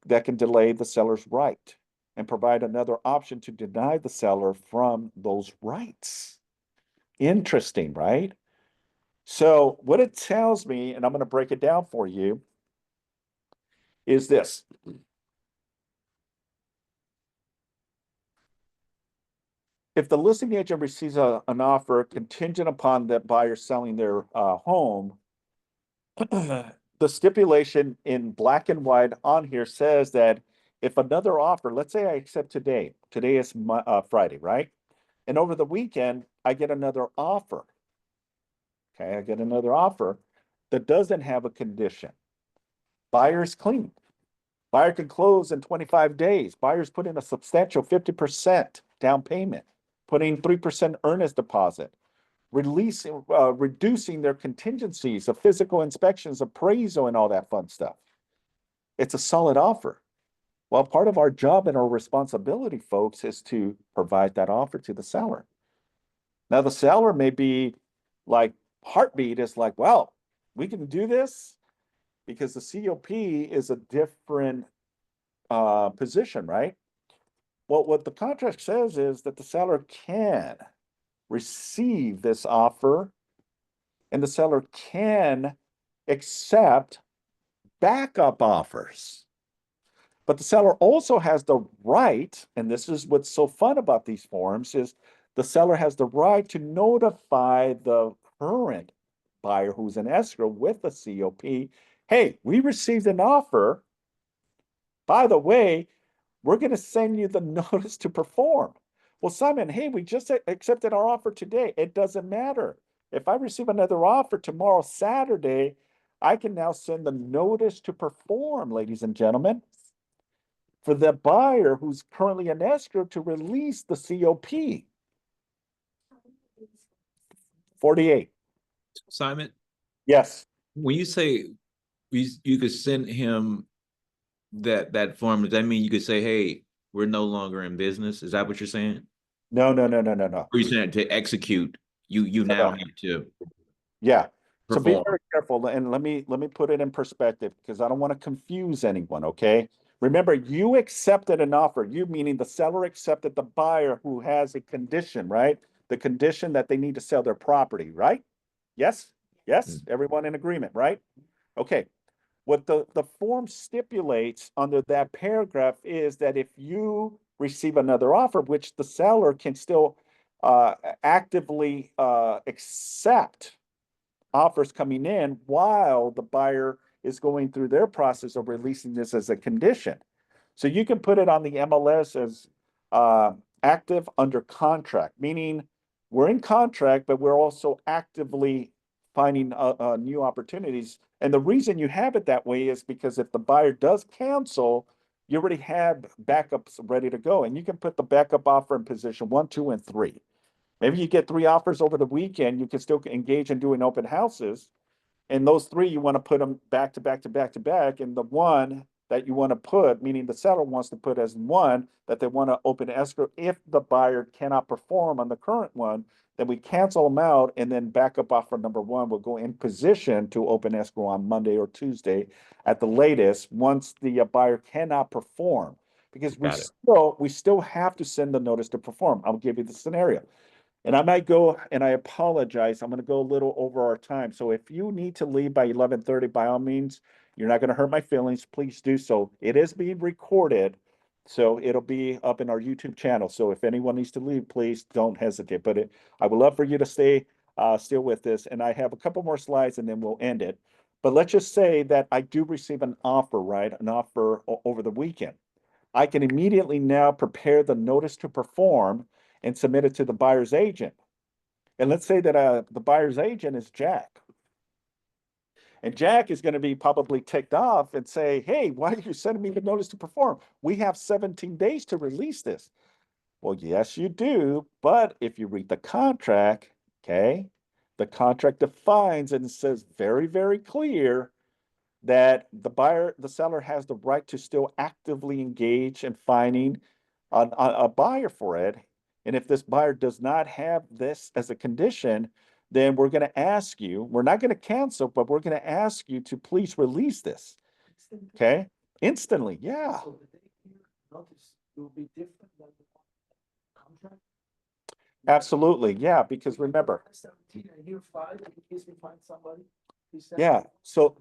that can delay the seller's right and provide another option to deny the seller from those rights. Interesting, right? So what it tells me, and I'm going to break it down for you, is this. If the listing agent receives an offer contingent upon that buyer selling their home, the stipulation in black and white on here says that if another offer, let's say I accept today is Friday, right? And over the weekend, I get another offer. Okay, I get another offer that doesn't have a condition. Buyer's clean. Buyer can close in 25 days. Buyers put in a substantial 50% down payment, putting 3% earnest deposit, reducing their contingencies of physical inspections, appraisal, and all that fun stuff. It's a solid offer. Well, part of our job and our responsibility, folks, is to provide that offer to the seller. Now, the seller may be like, heartbeat is like, well, we can do this because the COP is a different position, right? Well, what the contract says is that the seller can receive this offer and the seller can accept backup offers. But the seller also has the right, and this is what's so fun about these forms, is the seller has the right to notify the current buyer who's in escrow with the COP, hey, we received an offer. By the way, we're going to send you the notice to perform. Well, Simon, hey, we just accepted our offer today. It doesn't matter. If I receive another offer tomorrow, Saturday, I can now send the notice to perform, ladies and gentlemen, for the buyer who's currently in escrow to release the COP. 48. Simon, Yes. when you say you could send him that form, does that mean you could say, hey, we're no longer in business? Is that what you're saying? No. Or you saying to execute, you now No. need to Yeah. So be perform. very careful, and let me put it in perspective because I don't want to confuse anyone, okay? Remember, you accepted an offer, you meaning the seller accepted the buyer who has a condition, right? The condition that they need to sell their property, right? Yes? Yes? Everyone in agreement, right? Okay. What the form stipulates under that paragraph is that if you receive another offer, which the seller can still actively accept offers coming in while the buyer is going through their process of releasing this as a condition. So you can put it on the MLS as active under contract, meaning we're in contract, but we're also actively finding new opportunities. And the reason you have it that way is because if the buyer does cancel, you already have backups ready to go. And you can put the backup offer in position 1, 2, and 3. Maybe you get 3 offers over the weekend. You can still engage in doing open houses. And those 3, you want to put them back to back to back to back. And the one that you want to put, meaning the seller wants to put as one that they want to open escrow. If the buyer cannot perform on the current one, then we cancel them out, and then backup offer number 1 will go in position to open escrow on Monday or Tuesday at the latest once the buyer cannot perform. Because we still have to send the notice to perform. I'll give you the scenario. And I might go, and I apologize, I'm gonna go a little over our time. So if you need to leave by 11:30, by all means, you're not gonna hurt my feelings, please do so. It is being recorded, so it'll be up in our YouTube channel. So if anyone needs to leave, please don't hesitate. But I would love for you to stay still with this. And I have a couple more slides and then we'll end it. But let's just say that I do receive an offer, right? An offer over the weekend. I can immediately now prepare the notice to perform and submit it to the buyer's agent. And let's say that the buyer's agent is Jack. And Jack is going to be probably ticked off and say, hey, why are you sending me the notice to perform? We have 17 days to release this. Well, yes, you do. But if you read the contract, okay, the contract defines and it says very, very clear that the seller has the right to still actively engage in finding a buyer for it. And if this buyer does not have this as a condition, then we're going to ask you, we're not going to cancel, but we're going to ask you to please release this. Okay? Instantly. Yeah. So the date here, notice will be different than the contract. Absolutely. Yeah. Because remember, 17 and here 5, in case we find somebody. yeah. So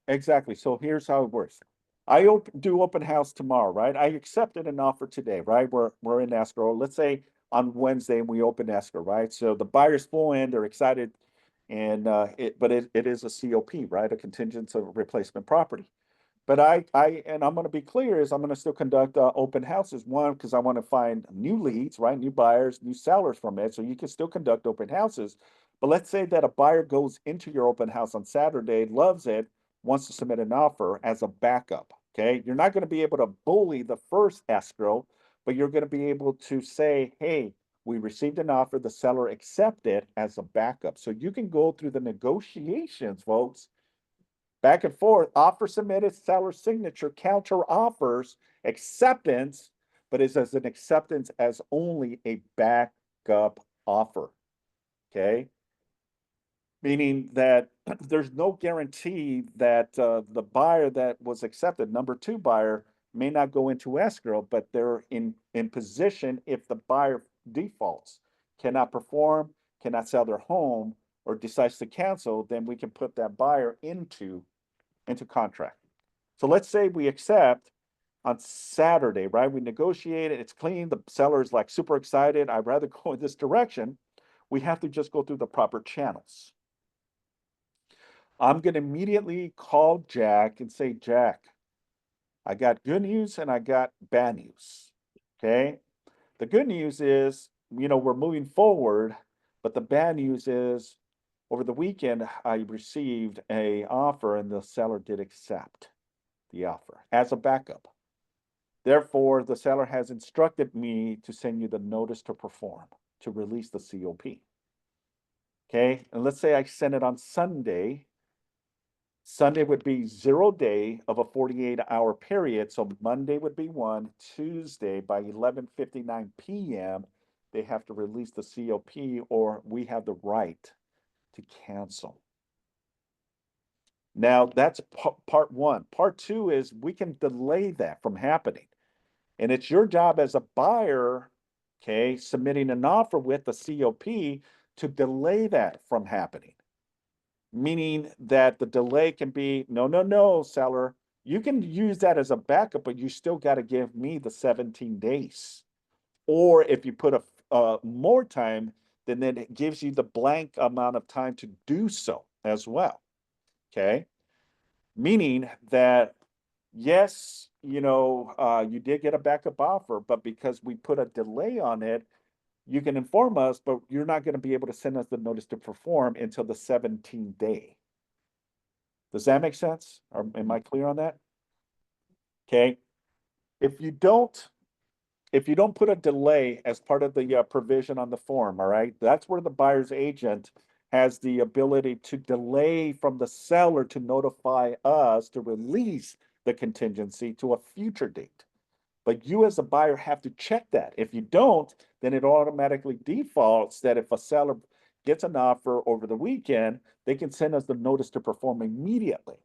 exactly. So here's how it works. I do open house tomorrow, right? I accepted an offer today, right? We're in escrow. Let's say on Wednesday we open escrow, right? So the buyer's full in, they're excited, and it is a COP, right? A contingency of replacement property. But I'm going to be clear is I'm going to still conduct open houses. One, because I want to find new leads, right? New buyers, new sellers from it. So you can still conduct open houses. But let's say that a buyer goes into your open house on Saturday, loves it, wants to submit an offer as a backup. Okay. You're not going to be able to bully the first escrow, but you're going to be able to say, hey, we received an offer, the seller accepted as a backup. So you can go through the negotiations, folks, back and forth, offer submitted, seller signature, counter offers, acceptance, but is as an acceptance as only a backup offer. Okay. Meaning that there's no guarantee that the buyer that was accepted, number 2 buyer, may not go into escrow, but they're in position if the buyer defaults, cannot perform, cannot sell their home, or decides to cancel, then we can put that buyer into contract. So let's say we accept on Saturday, right? We negotiate it, it's clean, the seller is like super excited, I'd rather go in this direction. We have to just go through the proper channels. I'm going to immediately call Jack and say, Jack, I got good news and I got bad news. Okay. The good news is, we're moving forward, but the bad news is over the weekend, I received a offer and the seller did accept the offer as a backup. Therefore, the seller has instructed me to send you the notice to perform, to release the COP. Okay. And let's say I send it on Sunday. Sunday would be 0 day of a 48-hour period. So Monday would be 1, Tuesday by 11:59 p.m. they have to release the COP or we have the right to cancel. Now that's part 1. Part 2 is we can delay that from happening. And it's your job as a buyer, okay, submitting an offer with the COP to delay that from happening. meaning that the delay can be, no, seller, you can use that as a backup, but you still got to give me the 17 days. Or if you put more time, then it gives you the blank amount of time to do so as well. Okay. Meaning that, yes, you did get a backup offer, but because we put a delay on it, you can inform us, but you're not going to be able to send us the notice to perform until the 17th day. Does that make sense? Or am I clear on that? Okay. If you don't put a delay as part of the provision on the form, all right, that's where the buyer's agent has the ability to delay from the seller to notify us to release the contingency to a future date. But you as a buyer have to check that. If you don't, then it automatically defaults that if a seller gets an offer over the weekend, they can send us the notice to perform immediately.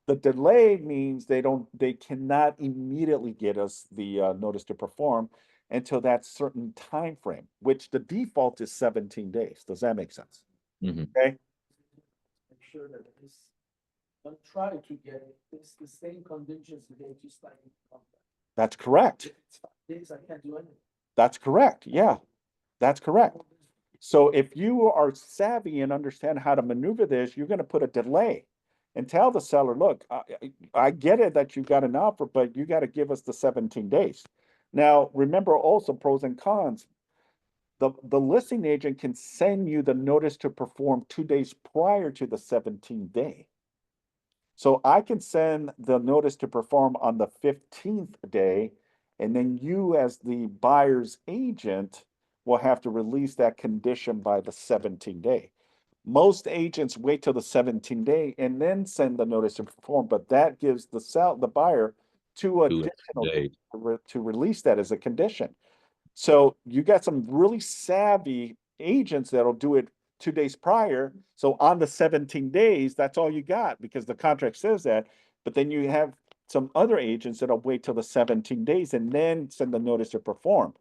The delay means they cannot immediately get us the notice to perform until that certain time frame, which the default is 17 days. Does that make sense? Mhm. Okay. Make sure that this, don't try to get it, it's the same contingency they just like. in the contract. That's correct. If it's 5 days, I can't do anything. That's correct. Yeah, that's correct. So if you are savvy and understand how to maneuver this, you're going to put a delay and tell the seller, look, I get it that you got an offer, but you got to give us the 17 days. Now, remember also pros and cons. The listing agent can send you the notice to perform 2 days prior to the 17th day. So I can send the notice to perform on the 15th day, and then you as the buyer's agent will have to release that condition by the 17th day. Most agents wait till the 17th day and then send the notice to perform, but that gives the buyer 2 additional days Days. to release that as a condition. So you got some really savvy agents that'll do it 2 days prior. So on the 17 days, that's all you got because the contract says that. But then you have some other agents that'll wait till the 17 days and then send the notice to perform.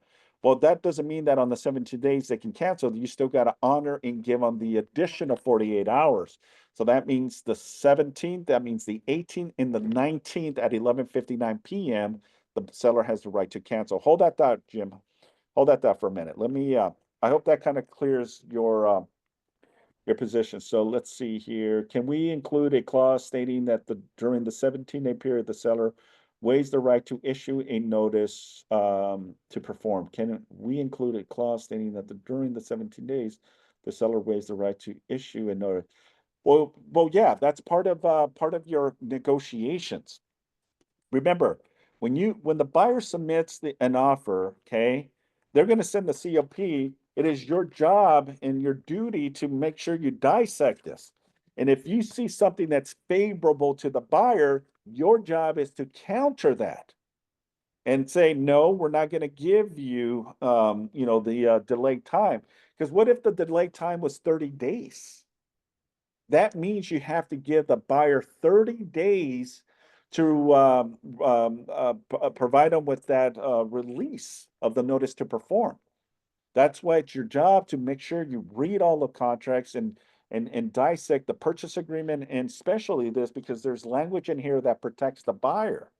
Well, that doesn't mean that on the 17 days they can cancel. You still got to honor and give them the additional 48 hours. So that means the 17th, that means the 18th and the 19th at 11:59 p.m. The seller has the right to cancel. Hold that thought, Jim. Hold that thought for a minute. I hope that kind of clears your position. So let's see here. Can we include a clause stating that during the 17-day period, the seller waives the right to issue a notice to perform? Can we include a clause stating that during the 17 days, the seller waives the right to issue a notice? Well, yeah, that's part of your negotiations. Remember, when the buyer submits an offer, okay, they're going to send the COP. It is your job and your duty to make sure you dissect this. And if you see something that's favorable to the buyer, your job is to counter that and say, no, we're not going to give you, the delayed time. Because what if the delayed time was 30 days? That means you have to give the buyer 30 days to provide them with that release of the notice to perform. That's why it's your job to make sure you read all the contracts and dissect the purchase agreement, and especially this because there's language in here that protects the buyer.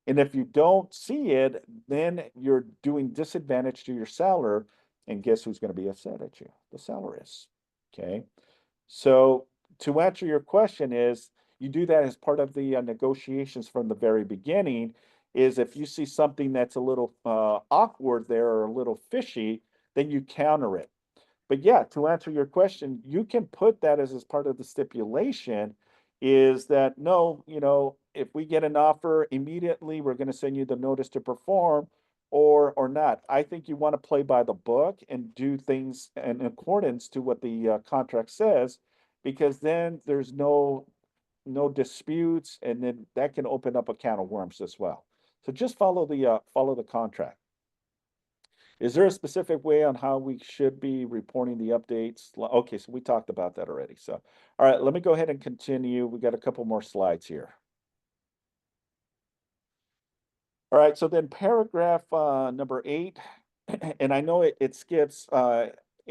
And if you don't see it, then you're doing disadvantage to your seller. And guess who's going to be upset at you? The seller is. Okay. So to answer your question is, you do that as part of the negotiations from the very beginning, is if you see something that's a little awkward there or a little fishy, then you counter it. But yeah, to answer your question, you can put that as part of the stipulation is that no, if we get an offer immediately, we're going to send you the notice to perform or not. I think you want to play by the book and do things in accordance to what the contract says, because then there's no disputes, and then that can open up a can of worms as well. So just follow the contract. Is there a specific way on how we should be reporting the updates? Okay, so we talked about that already. So, all right, let me go ahead and continue. We got a couple more slides here. All right, so then paragraph number 8, and I know it skips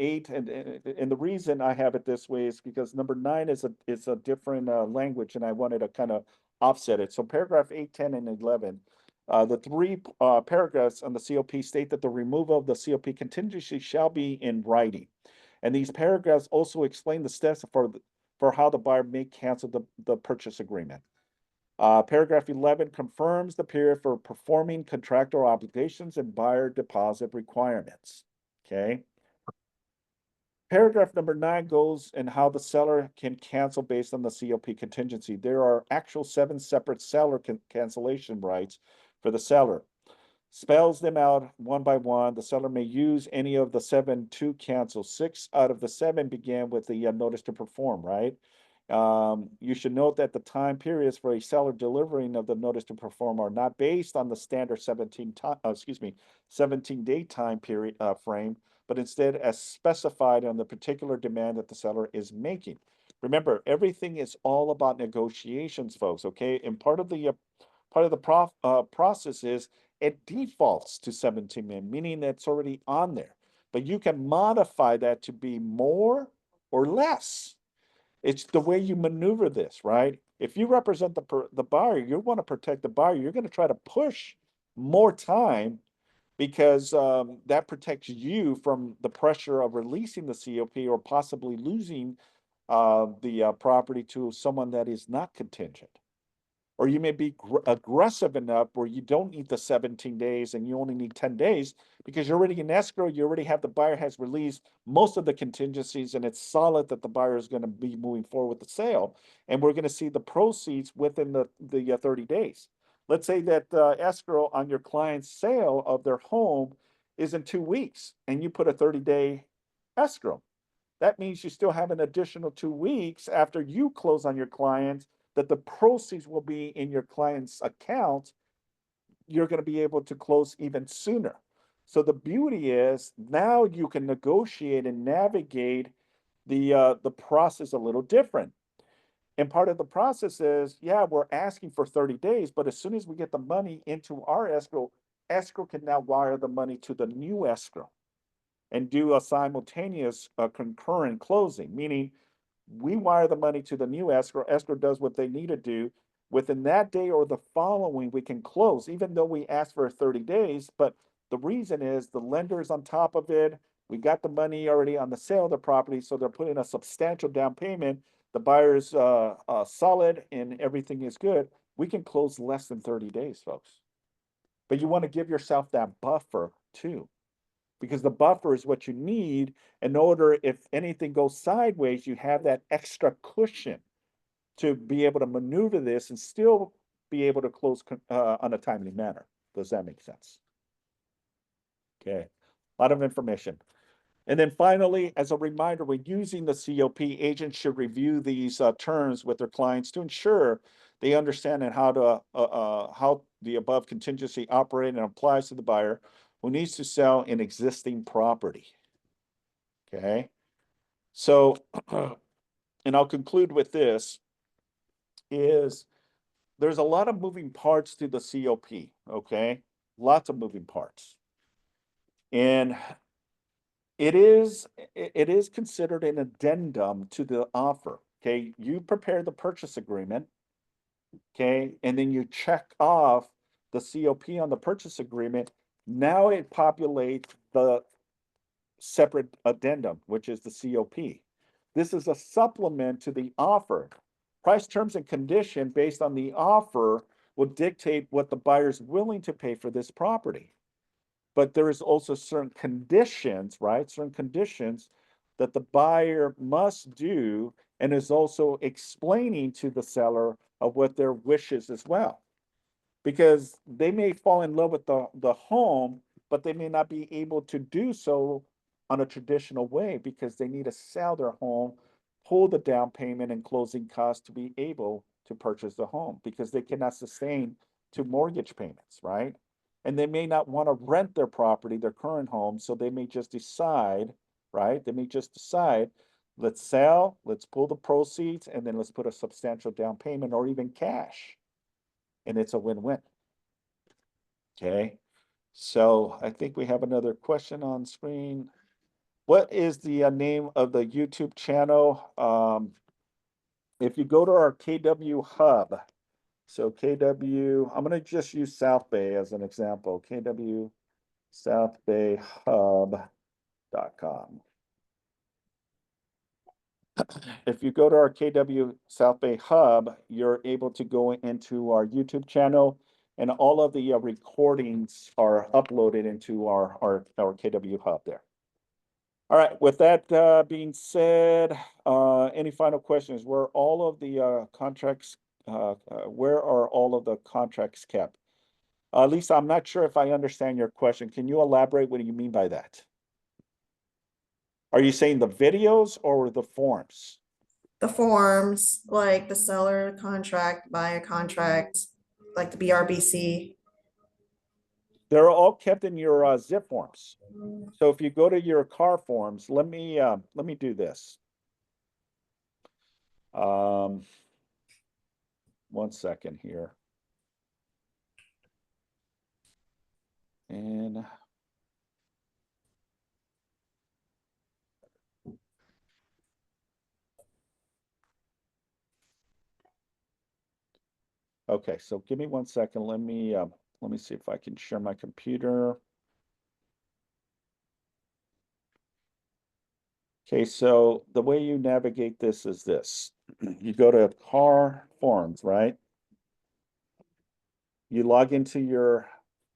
8, and the reason I have it this way is because number 9 is a different language, and I wanted to kind of offset it. So paragraph 8, 10, and 11, the three paragraphs on the COP state that the removal of the COP contingency shall be in writing. And these paragraphs also explain the steps for how the buyer may cancel the purchase agreement. Paragraph 11 confirms the period for performing contractual obligations and buyer deposit requirements. Okay. Paragraph number 9 goes and how the seller can cancel based on the COP contingency. There are actual 7 separate seller cancellation rights for the seller. Spells them out one by one. The seller may use any of the 7 to cancel. 6 out of the 7 began with the notice to perform, right? You should note that the time periods for a seller delivering of the notice to perform are not based on the standard 17-day time period frame, but instead as specified on the particular demand that the seller is making. Remember, everything is all about negotiations, folks. Okay, and part of the process is it defaults to 17 min, meaning it's already on there, but you can modify that to be more or less. It's the way you maneuver this, right? If you represent the buyer, you want to protect the buyer. You're going to try to push more time because that protects you from the pressure of releasing the COP or possibly losing the property to someone that is not contingent. Or you may be aggressive enough where you don't need the 17 days and you only need 10 days because you're already in escrow. You already have the buyer has released most of the contingencies and it's solid that the buyer is going to be moving forward with the sale. And we're going to see the proceeds within the 30 days. Let's say that escrow on your client's sale of their home is in 2 weeks and you put a 30-day escrow. That means you still have an additional 2 weeks after you close on your client that the proceeds will be in your client's account. You're going to be able to close even sooner. So the beauty is now you can negotiate and navigate the process a little different. And part of the process is, yeah, we're asking for 30 days, but as soon as we get the money into our escrow, escrow can now wire the money to the new escrow and do a simultaneous concurrent closing, meaning we wire the money to the new escrow. Escrow does what they need to do. Within that day or the following, we can close, even though we asked for 30 days. But the reason is the lender's on top of it. We got the money already on the sale of the property, so they're putting a substantial down payment. The buyer's solid and everything is good. We can close less than 30 days, folks. But you want to give yourself that buffer too, because the buffer is what you need in order, if anything goes sideways, you have that extra cushion to be able to maneuver this and still be able to close on a timely manner. Does that make sense? Okay, a lot of information. And then finally, as a reminder, when using the COP, agents should review these terms with their clients to ensure they understand and how the above contingency operates and applies to the buyer who needs to sell an existing property. Okay, so, and I'll conclude with this, is there's a lot of moving parts to the COP, okay? Lots of moving parts. And it is considered an addendum to the offer, okay? You prepare the purchase agreement, okay? And then you check off the COP on the purchase agreement. Now it populates the separate addendum, which is the COP. This is a supplement to the offer. Price, terms, and condition based on the offer will dictate what the buyer is willing to pay for this property. But there is also certain conditions, right? Certain conditions that the buyer must do and is also explaining to the seller of what their wishes as well. Because they may fall in love with the home, but they may not be able to do so on a traditional way because they need to sell their home, pull the down payment and closing costs to be able to purchase the home because they cannot sustain 2 mortgage payments, right? And they may not want to rent their property, their current home, so they may just decide, right? They may just decide, let's sell, let's pull the proceeds, and then let's put a substantial down payment or even cash. And it's a win-win. Okay, so I think we have another question on screen. What is the name of the YouTube channel? If you go to our KW Hub, so KW, I'm gonna just use South Bay as an example, KW South Bay Hub.com. If you go to our KW South Bay Hub, you're able to go into our YouTube channel, and all of the recordings are uploaded into our KW Hub there. All right, with that being said, any final questions? Where all of the contracts, where are all of the contracts kept? Lisa, I'm not sure if I understand your question. Can you elaborate what do you mean by that? Are you saying the videos or the forms? The forms, like the seller contract, buyer contract, like the BRBC. They're all kept in your zip forms. So if you go to your car forms, let me do this. 1 second here. And okay, so give me 1 second. Let me see if I can share my computer. Okay, so the way you navigate this is this. You go to car forms, right? You log into your,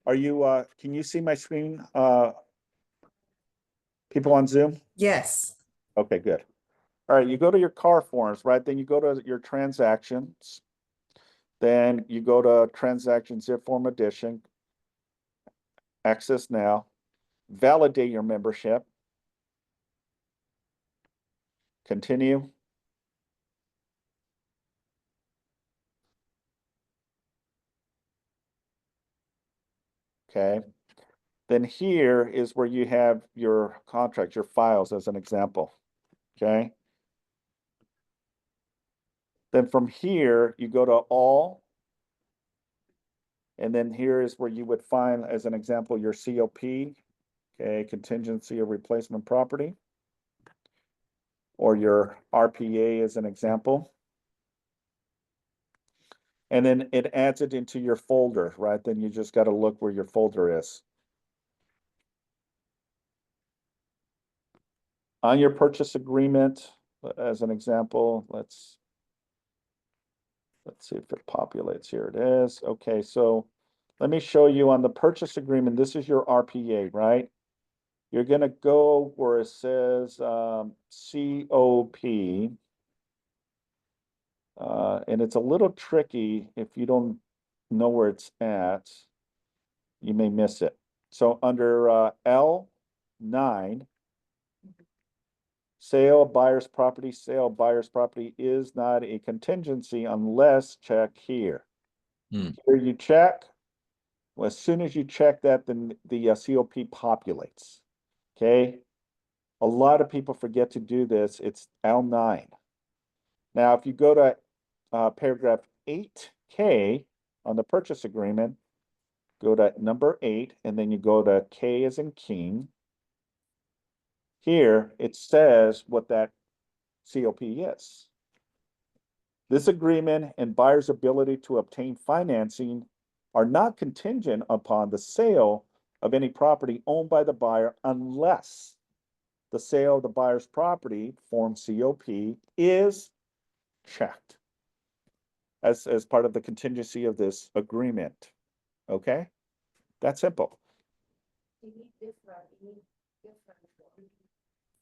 can you see my screen, people on Zoom? Yes, Okay, good. All right, you go to your car forms, right? Then you go to your transactions. Then you go to transaction zip form edition, access now, validate your membership, continue. Okay. Then here is where you have your contracts, your files as an example. Okay. Then from here, you go to all. And then here is where you would find, as an example, your COP, okay, contingency of replacement property, or your RPA as an example. And then it adds it into your folder, right? Then you just got to look where your folder is. On your purchase agreement, as an example, let's see if it populates. Here it is. Okay, so let me show you on the purchase agreement. This is your RPA, right? You're gonna go where it says COP. And it's a little tricky if you don't know where it's at. You may miss it. So under L9, sale of buyer's property is not a contingency unless check here. Here you check. Well, as soon as you check that, then the COP populates. Okay. A lot of people forget to do this. It's L9. Now, if you go to paragraph 8K on the purchase agreement, go to number 8, and then you go to K as in king. Here, it says what that COP is. This agreement and buyer's ability to obtain financing are not contingent upon the sale of any property owned by the buyer unless the sale of the buyer's property, form COP, is checked as part of the contingency of this agreement. Okay? That's simple.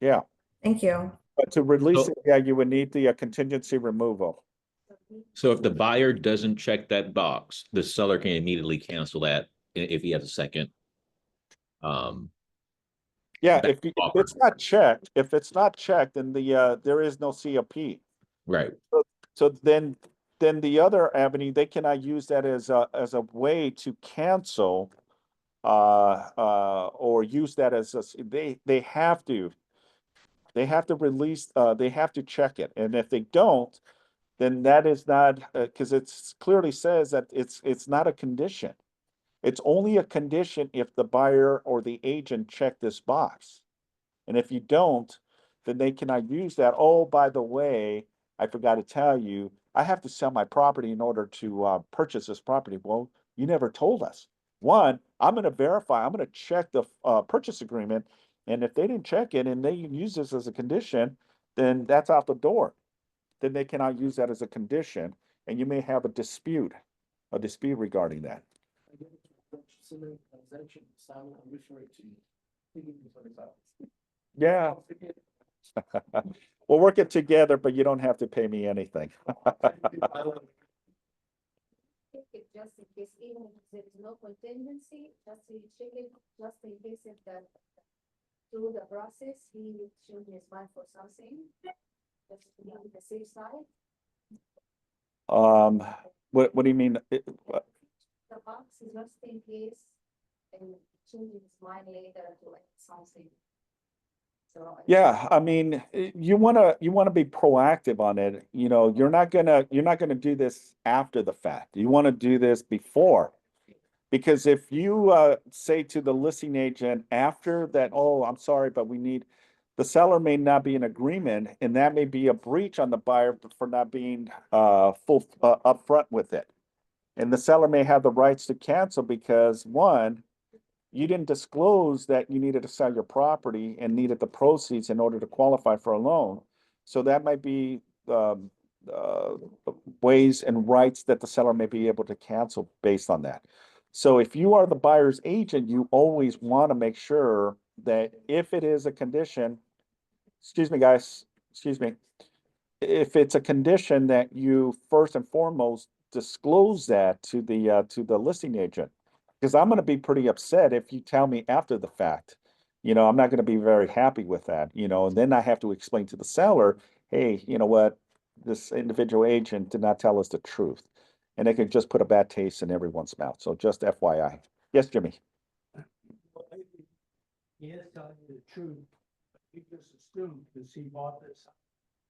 Yeah, thank you. but to release So- it, yeah, you would need the contingency removal. So if the buyer doesn't check that box, the seller can immediately cancel that if he has a second. Yeah, Back if offer. it's not checked, then there is no COP. Right. So then the other avenue, they cannot use that as a way to cancel or use that as they have to release, they have to check it. And if they don't, then that is not, because it's clearly says that it's not a condition. It's only a condition if the buyer or the agent check this box. And if you don't, then they cannot use that. Oh, by the way, I forgot to tell you, I have to sell my property in order to purchase this property. Well, you never told us. One, I'm going to verify, I'm going to check the purchase agreement. And if they didn't check it and they use this as a condition, then that's out the door. Then they cannot use that as a condition. And you may have a dispute regarding that. I get it to consider transaction, Simon, I'm referring to you. Thinking $25. Yeah, Don't forget. we'll work it together, but you don't have to pay me anything. It just in case, even if there is no contingency, just to check it, just in case if that through the process, he changed his mind for something. Just to be on the safe side, What do you mean? the box is just in case and changing his mind later to like something. So. Yeah, I mean, you wanna be proactive on it. You know, you're not gonna do this after the fact. You wanna do this before. Because if you say to the listing agent after that, oh, I'm sorry, but the seller may not be in agreement, and that may be a breach on the buyer for not being full upfront with it. And the seller may have the rights to cancel because one, you didn't disclose that you needed to sell your property and needed the proceeds in order to qualify for a loan. So that might be uh, ways and rights that the seller may be able to cancel based on that. So if you are the buyer's agent, you always want to make sure that if it is a condition, excuse me, guys, excuse me, if it's a condition that you first and foremost disclose that to the listing agent. Because I'm gonna be pretty upset if you tell me after the fact. You know, I'm not gonna be very happy with that, you know, and then I have to explain to the seller, hey, you know what? This individual agent did not tell us the truth. And it could just put a bad taste in everyone's mouth. So just FYI. Yes, Jimmy. Well, maybe he is telling you the truth, but you just assumed because he bought this.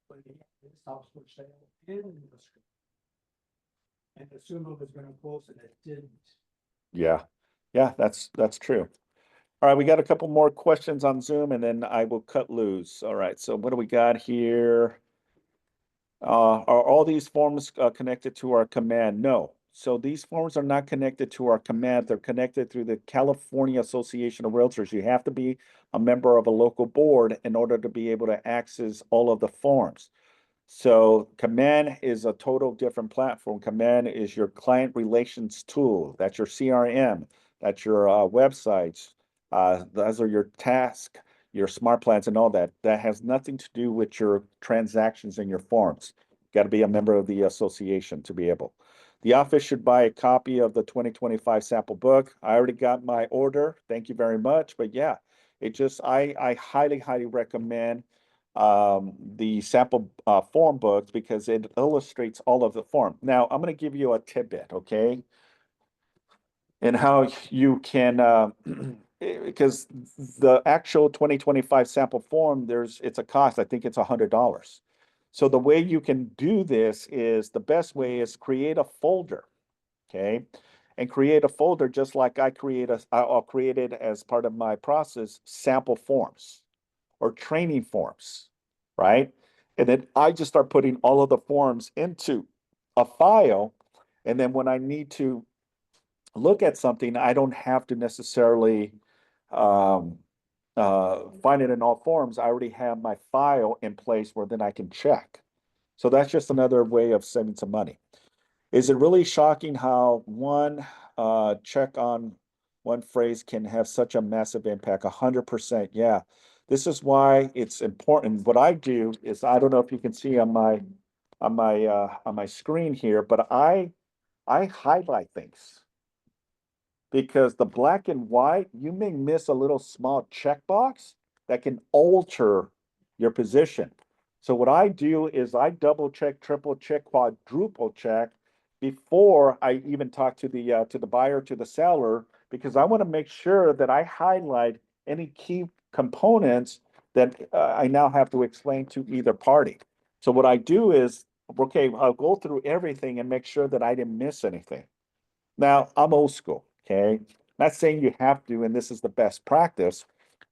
But he had this house for sale in the street. And assumed it was gonna close and it didn't. Yeah. Yeah, that's true. All right, we got a couple more questions on Zoom and then I will cut loose. All right, so what do we got here? Are all these forms connected to our command? No. So these forms are not connected to our command. They're connected through the California Association of Realtors. You have to be a member of a local board in order to be able to access all of the forms. So Command is a total different platform. Command is your client relations tool. That's your CRM. That's your websites. Those are your tasks, your smart plans and all that. That has nothing to do with your transactions and your forms. Got to be a member of the association to be able. The office should buy a copy of the 2025 sample book. I already got my order. Thank you very much. But yeah, I highly, highly recommend the sample form books because it illustrates all of the form. Now, I'm going to give you a tidbit, okay? And how you can, because the actual 2025 sample form, it's a cost, I think it's $100. So the way you can do this is, the best way is create a folder, okay? And create a folder just like I'll create it as part of my process, sample forms or training forms, right? And then I just start putting all of the forms into a file. And then when I need to look at something, I don't have to necessarily find it in all forms. I already have my file in place where then I can check. So that's just another way of saving some money. Is it really shocking how one check on one phrase can have such a massive impact? 100%, yeah. This is why it's important. What I do is, I don't know if you can see on my screen here, but I highlight things. Because the black and white, you may miss a little small checkbox that can alter your position. So what I do is I double check, triple check, quadruple check before I even talk to the buyer, to the seller, because I want to make sure that I highlight any key components that I now have to explain to either party. So what I do is, okay, I'll go through everything and make sure that I didn't miss anything. Now, I'm old school, okay? Not saying you have to, and this is the best practice,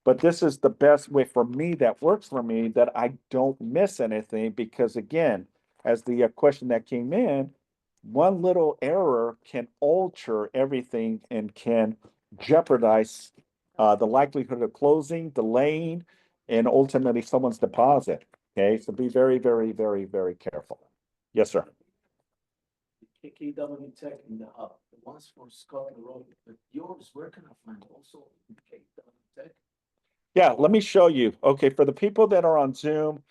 But this is the best way for me that works for me, that I don't miss anything, because again, as the question that came in, one little error can alter everything and can jeopardize the likelihood of closing, delaying, and ultimately someone's deposit. Okay, so be very, very, very, very careful. Yes, sir. KKW Tech in the hub, the ones for Scott Road, but yours, where can I find also KKW Tech? Yeah, let me show you. Okay, for the people that are on Zoom,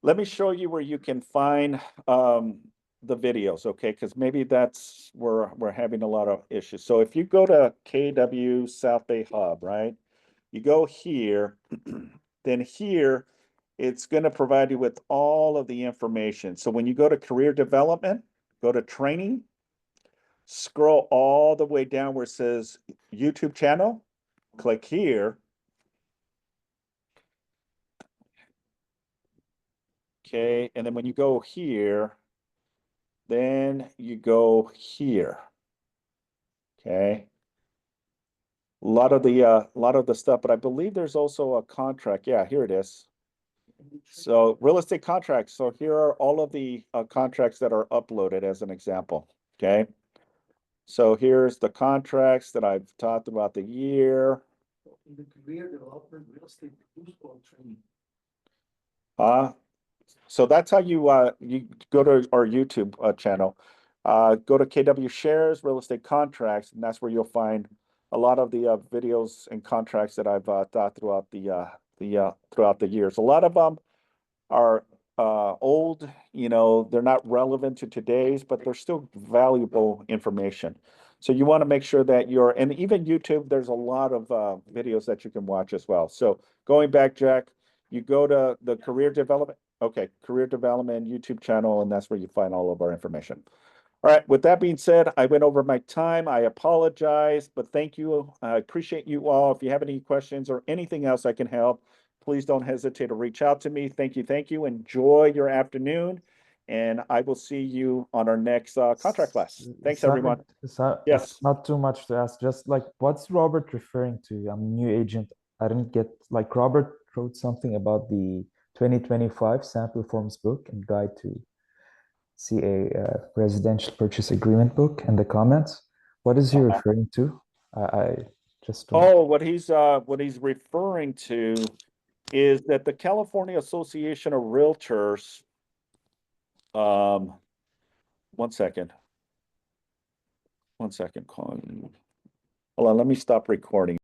let me show you where you can find the videos, okay? Because maybe that's where we're having a lot of issues. So if you go to KW South Bay Hub, right? You go here, then here, it's going to provide you with all of the information. So when you go to career development, go to training, scroll all the way down where it says YouTube channel, click here. Okay, and then when you go here, then you go here. Okay. A lot of the stuff, but I believe there's also a contract. Yeah, here it is. So real estate contracts. So here are all of the contracts that are uploaded as an example. Okay. So here's the contracts that I've talked about, the year. In the career development, real estate, or training. So that's how you go to our YouTube channel. Go to KW Shares Real Estate Contracts, and that's where you'll find a lot of the videos and contracts that I've thought throughout the years. A lot of them are old, they're not relevant to today's, but they're still valuable information. So you want to make sure that and even YouTube, there's a lot of videos that you can watch as well. So going back, Jack, you go to the career development YouTube channel, and that's where you find all of our information. All right, with that being said, I went over my time. I apologize, but thank you. I appreciate you all. If you have any questions or anything else I can help, please don't hesitate to reach out to me. Thank you. Thank you. Enjoy your afternoon, and I will see you on our next contract class. Thanks, everyone. Yes. It's not too much to ask. Just like, what's Robert referring to? I'm a new agent. I didn't get, like, Robert wrote something about the 2025 sample forms book and guide to CA residential purchase agreement book in the comments. What is he referring to? I just don't. Oh, what he's referring to is that the California Association of Realtors, one second, Colin. Hold on, let me stop recording.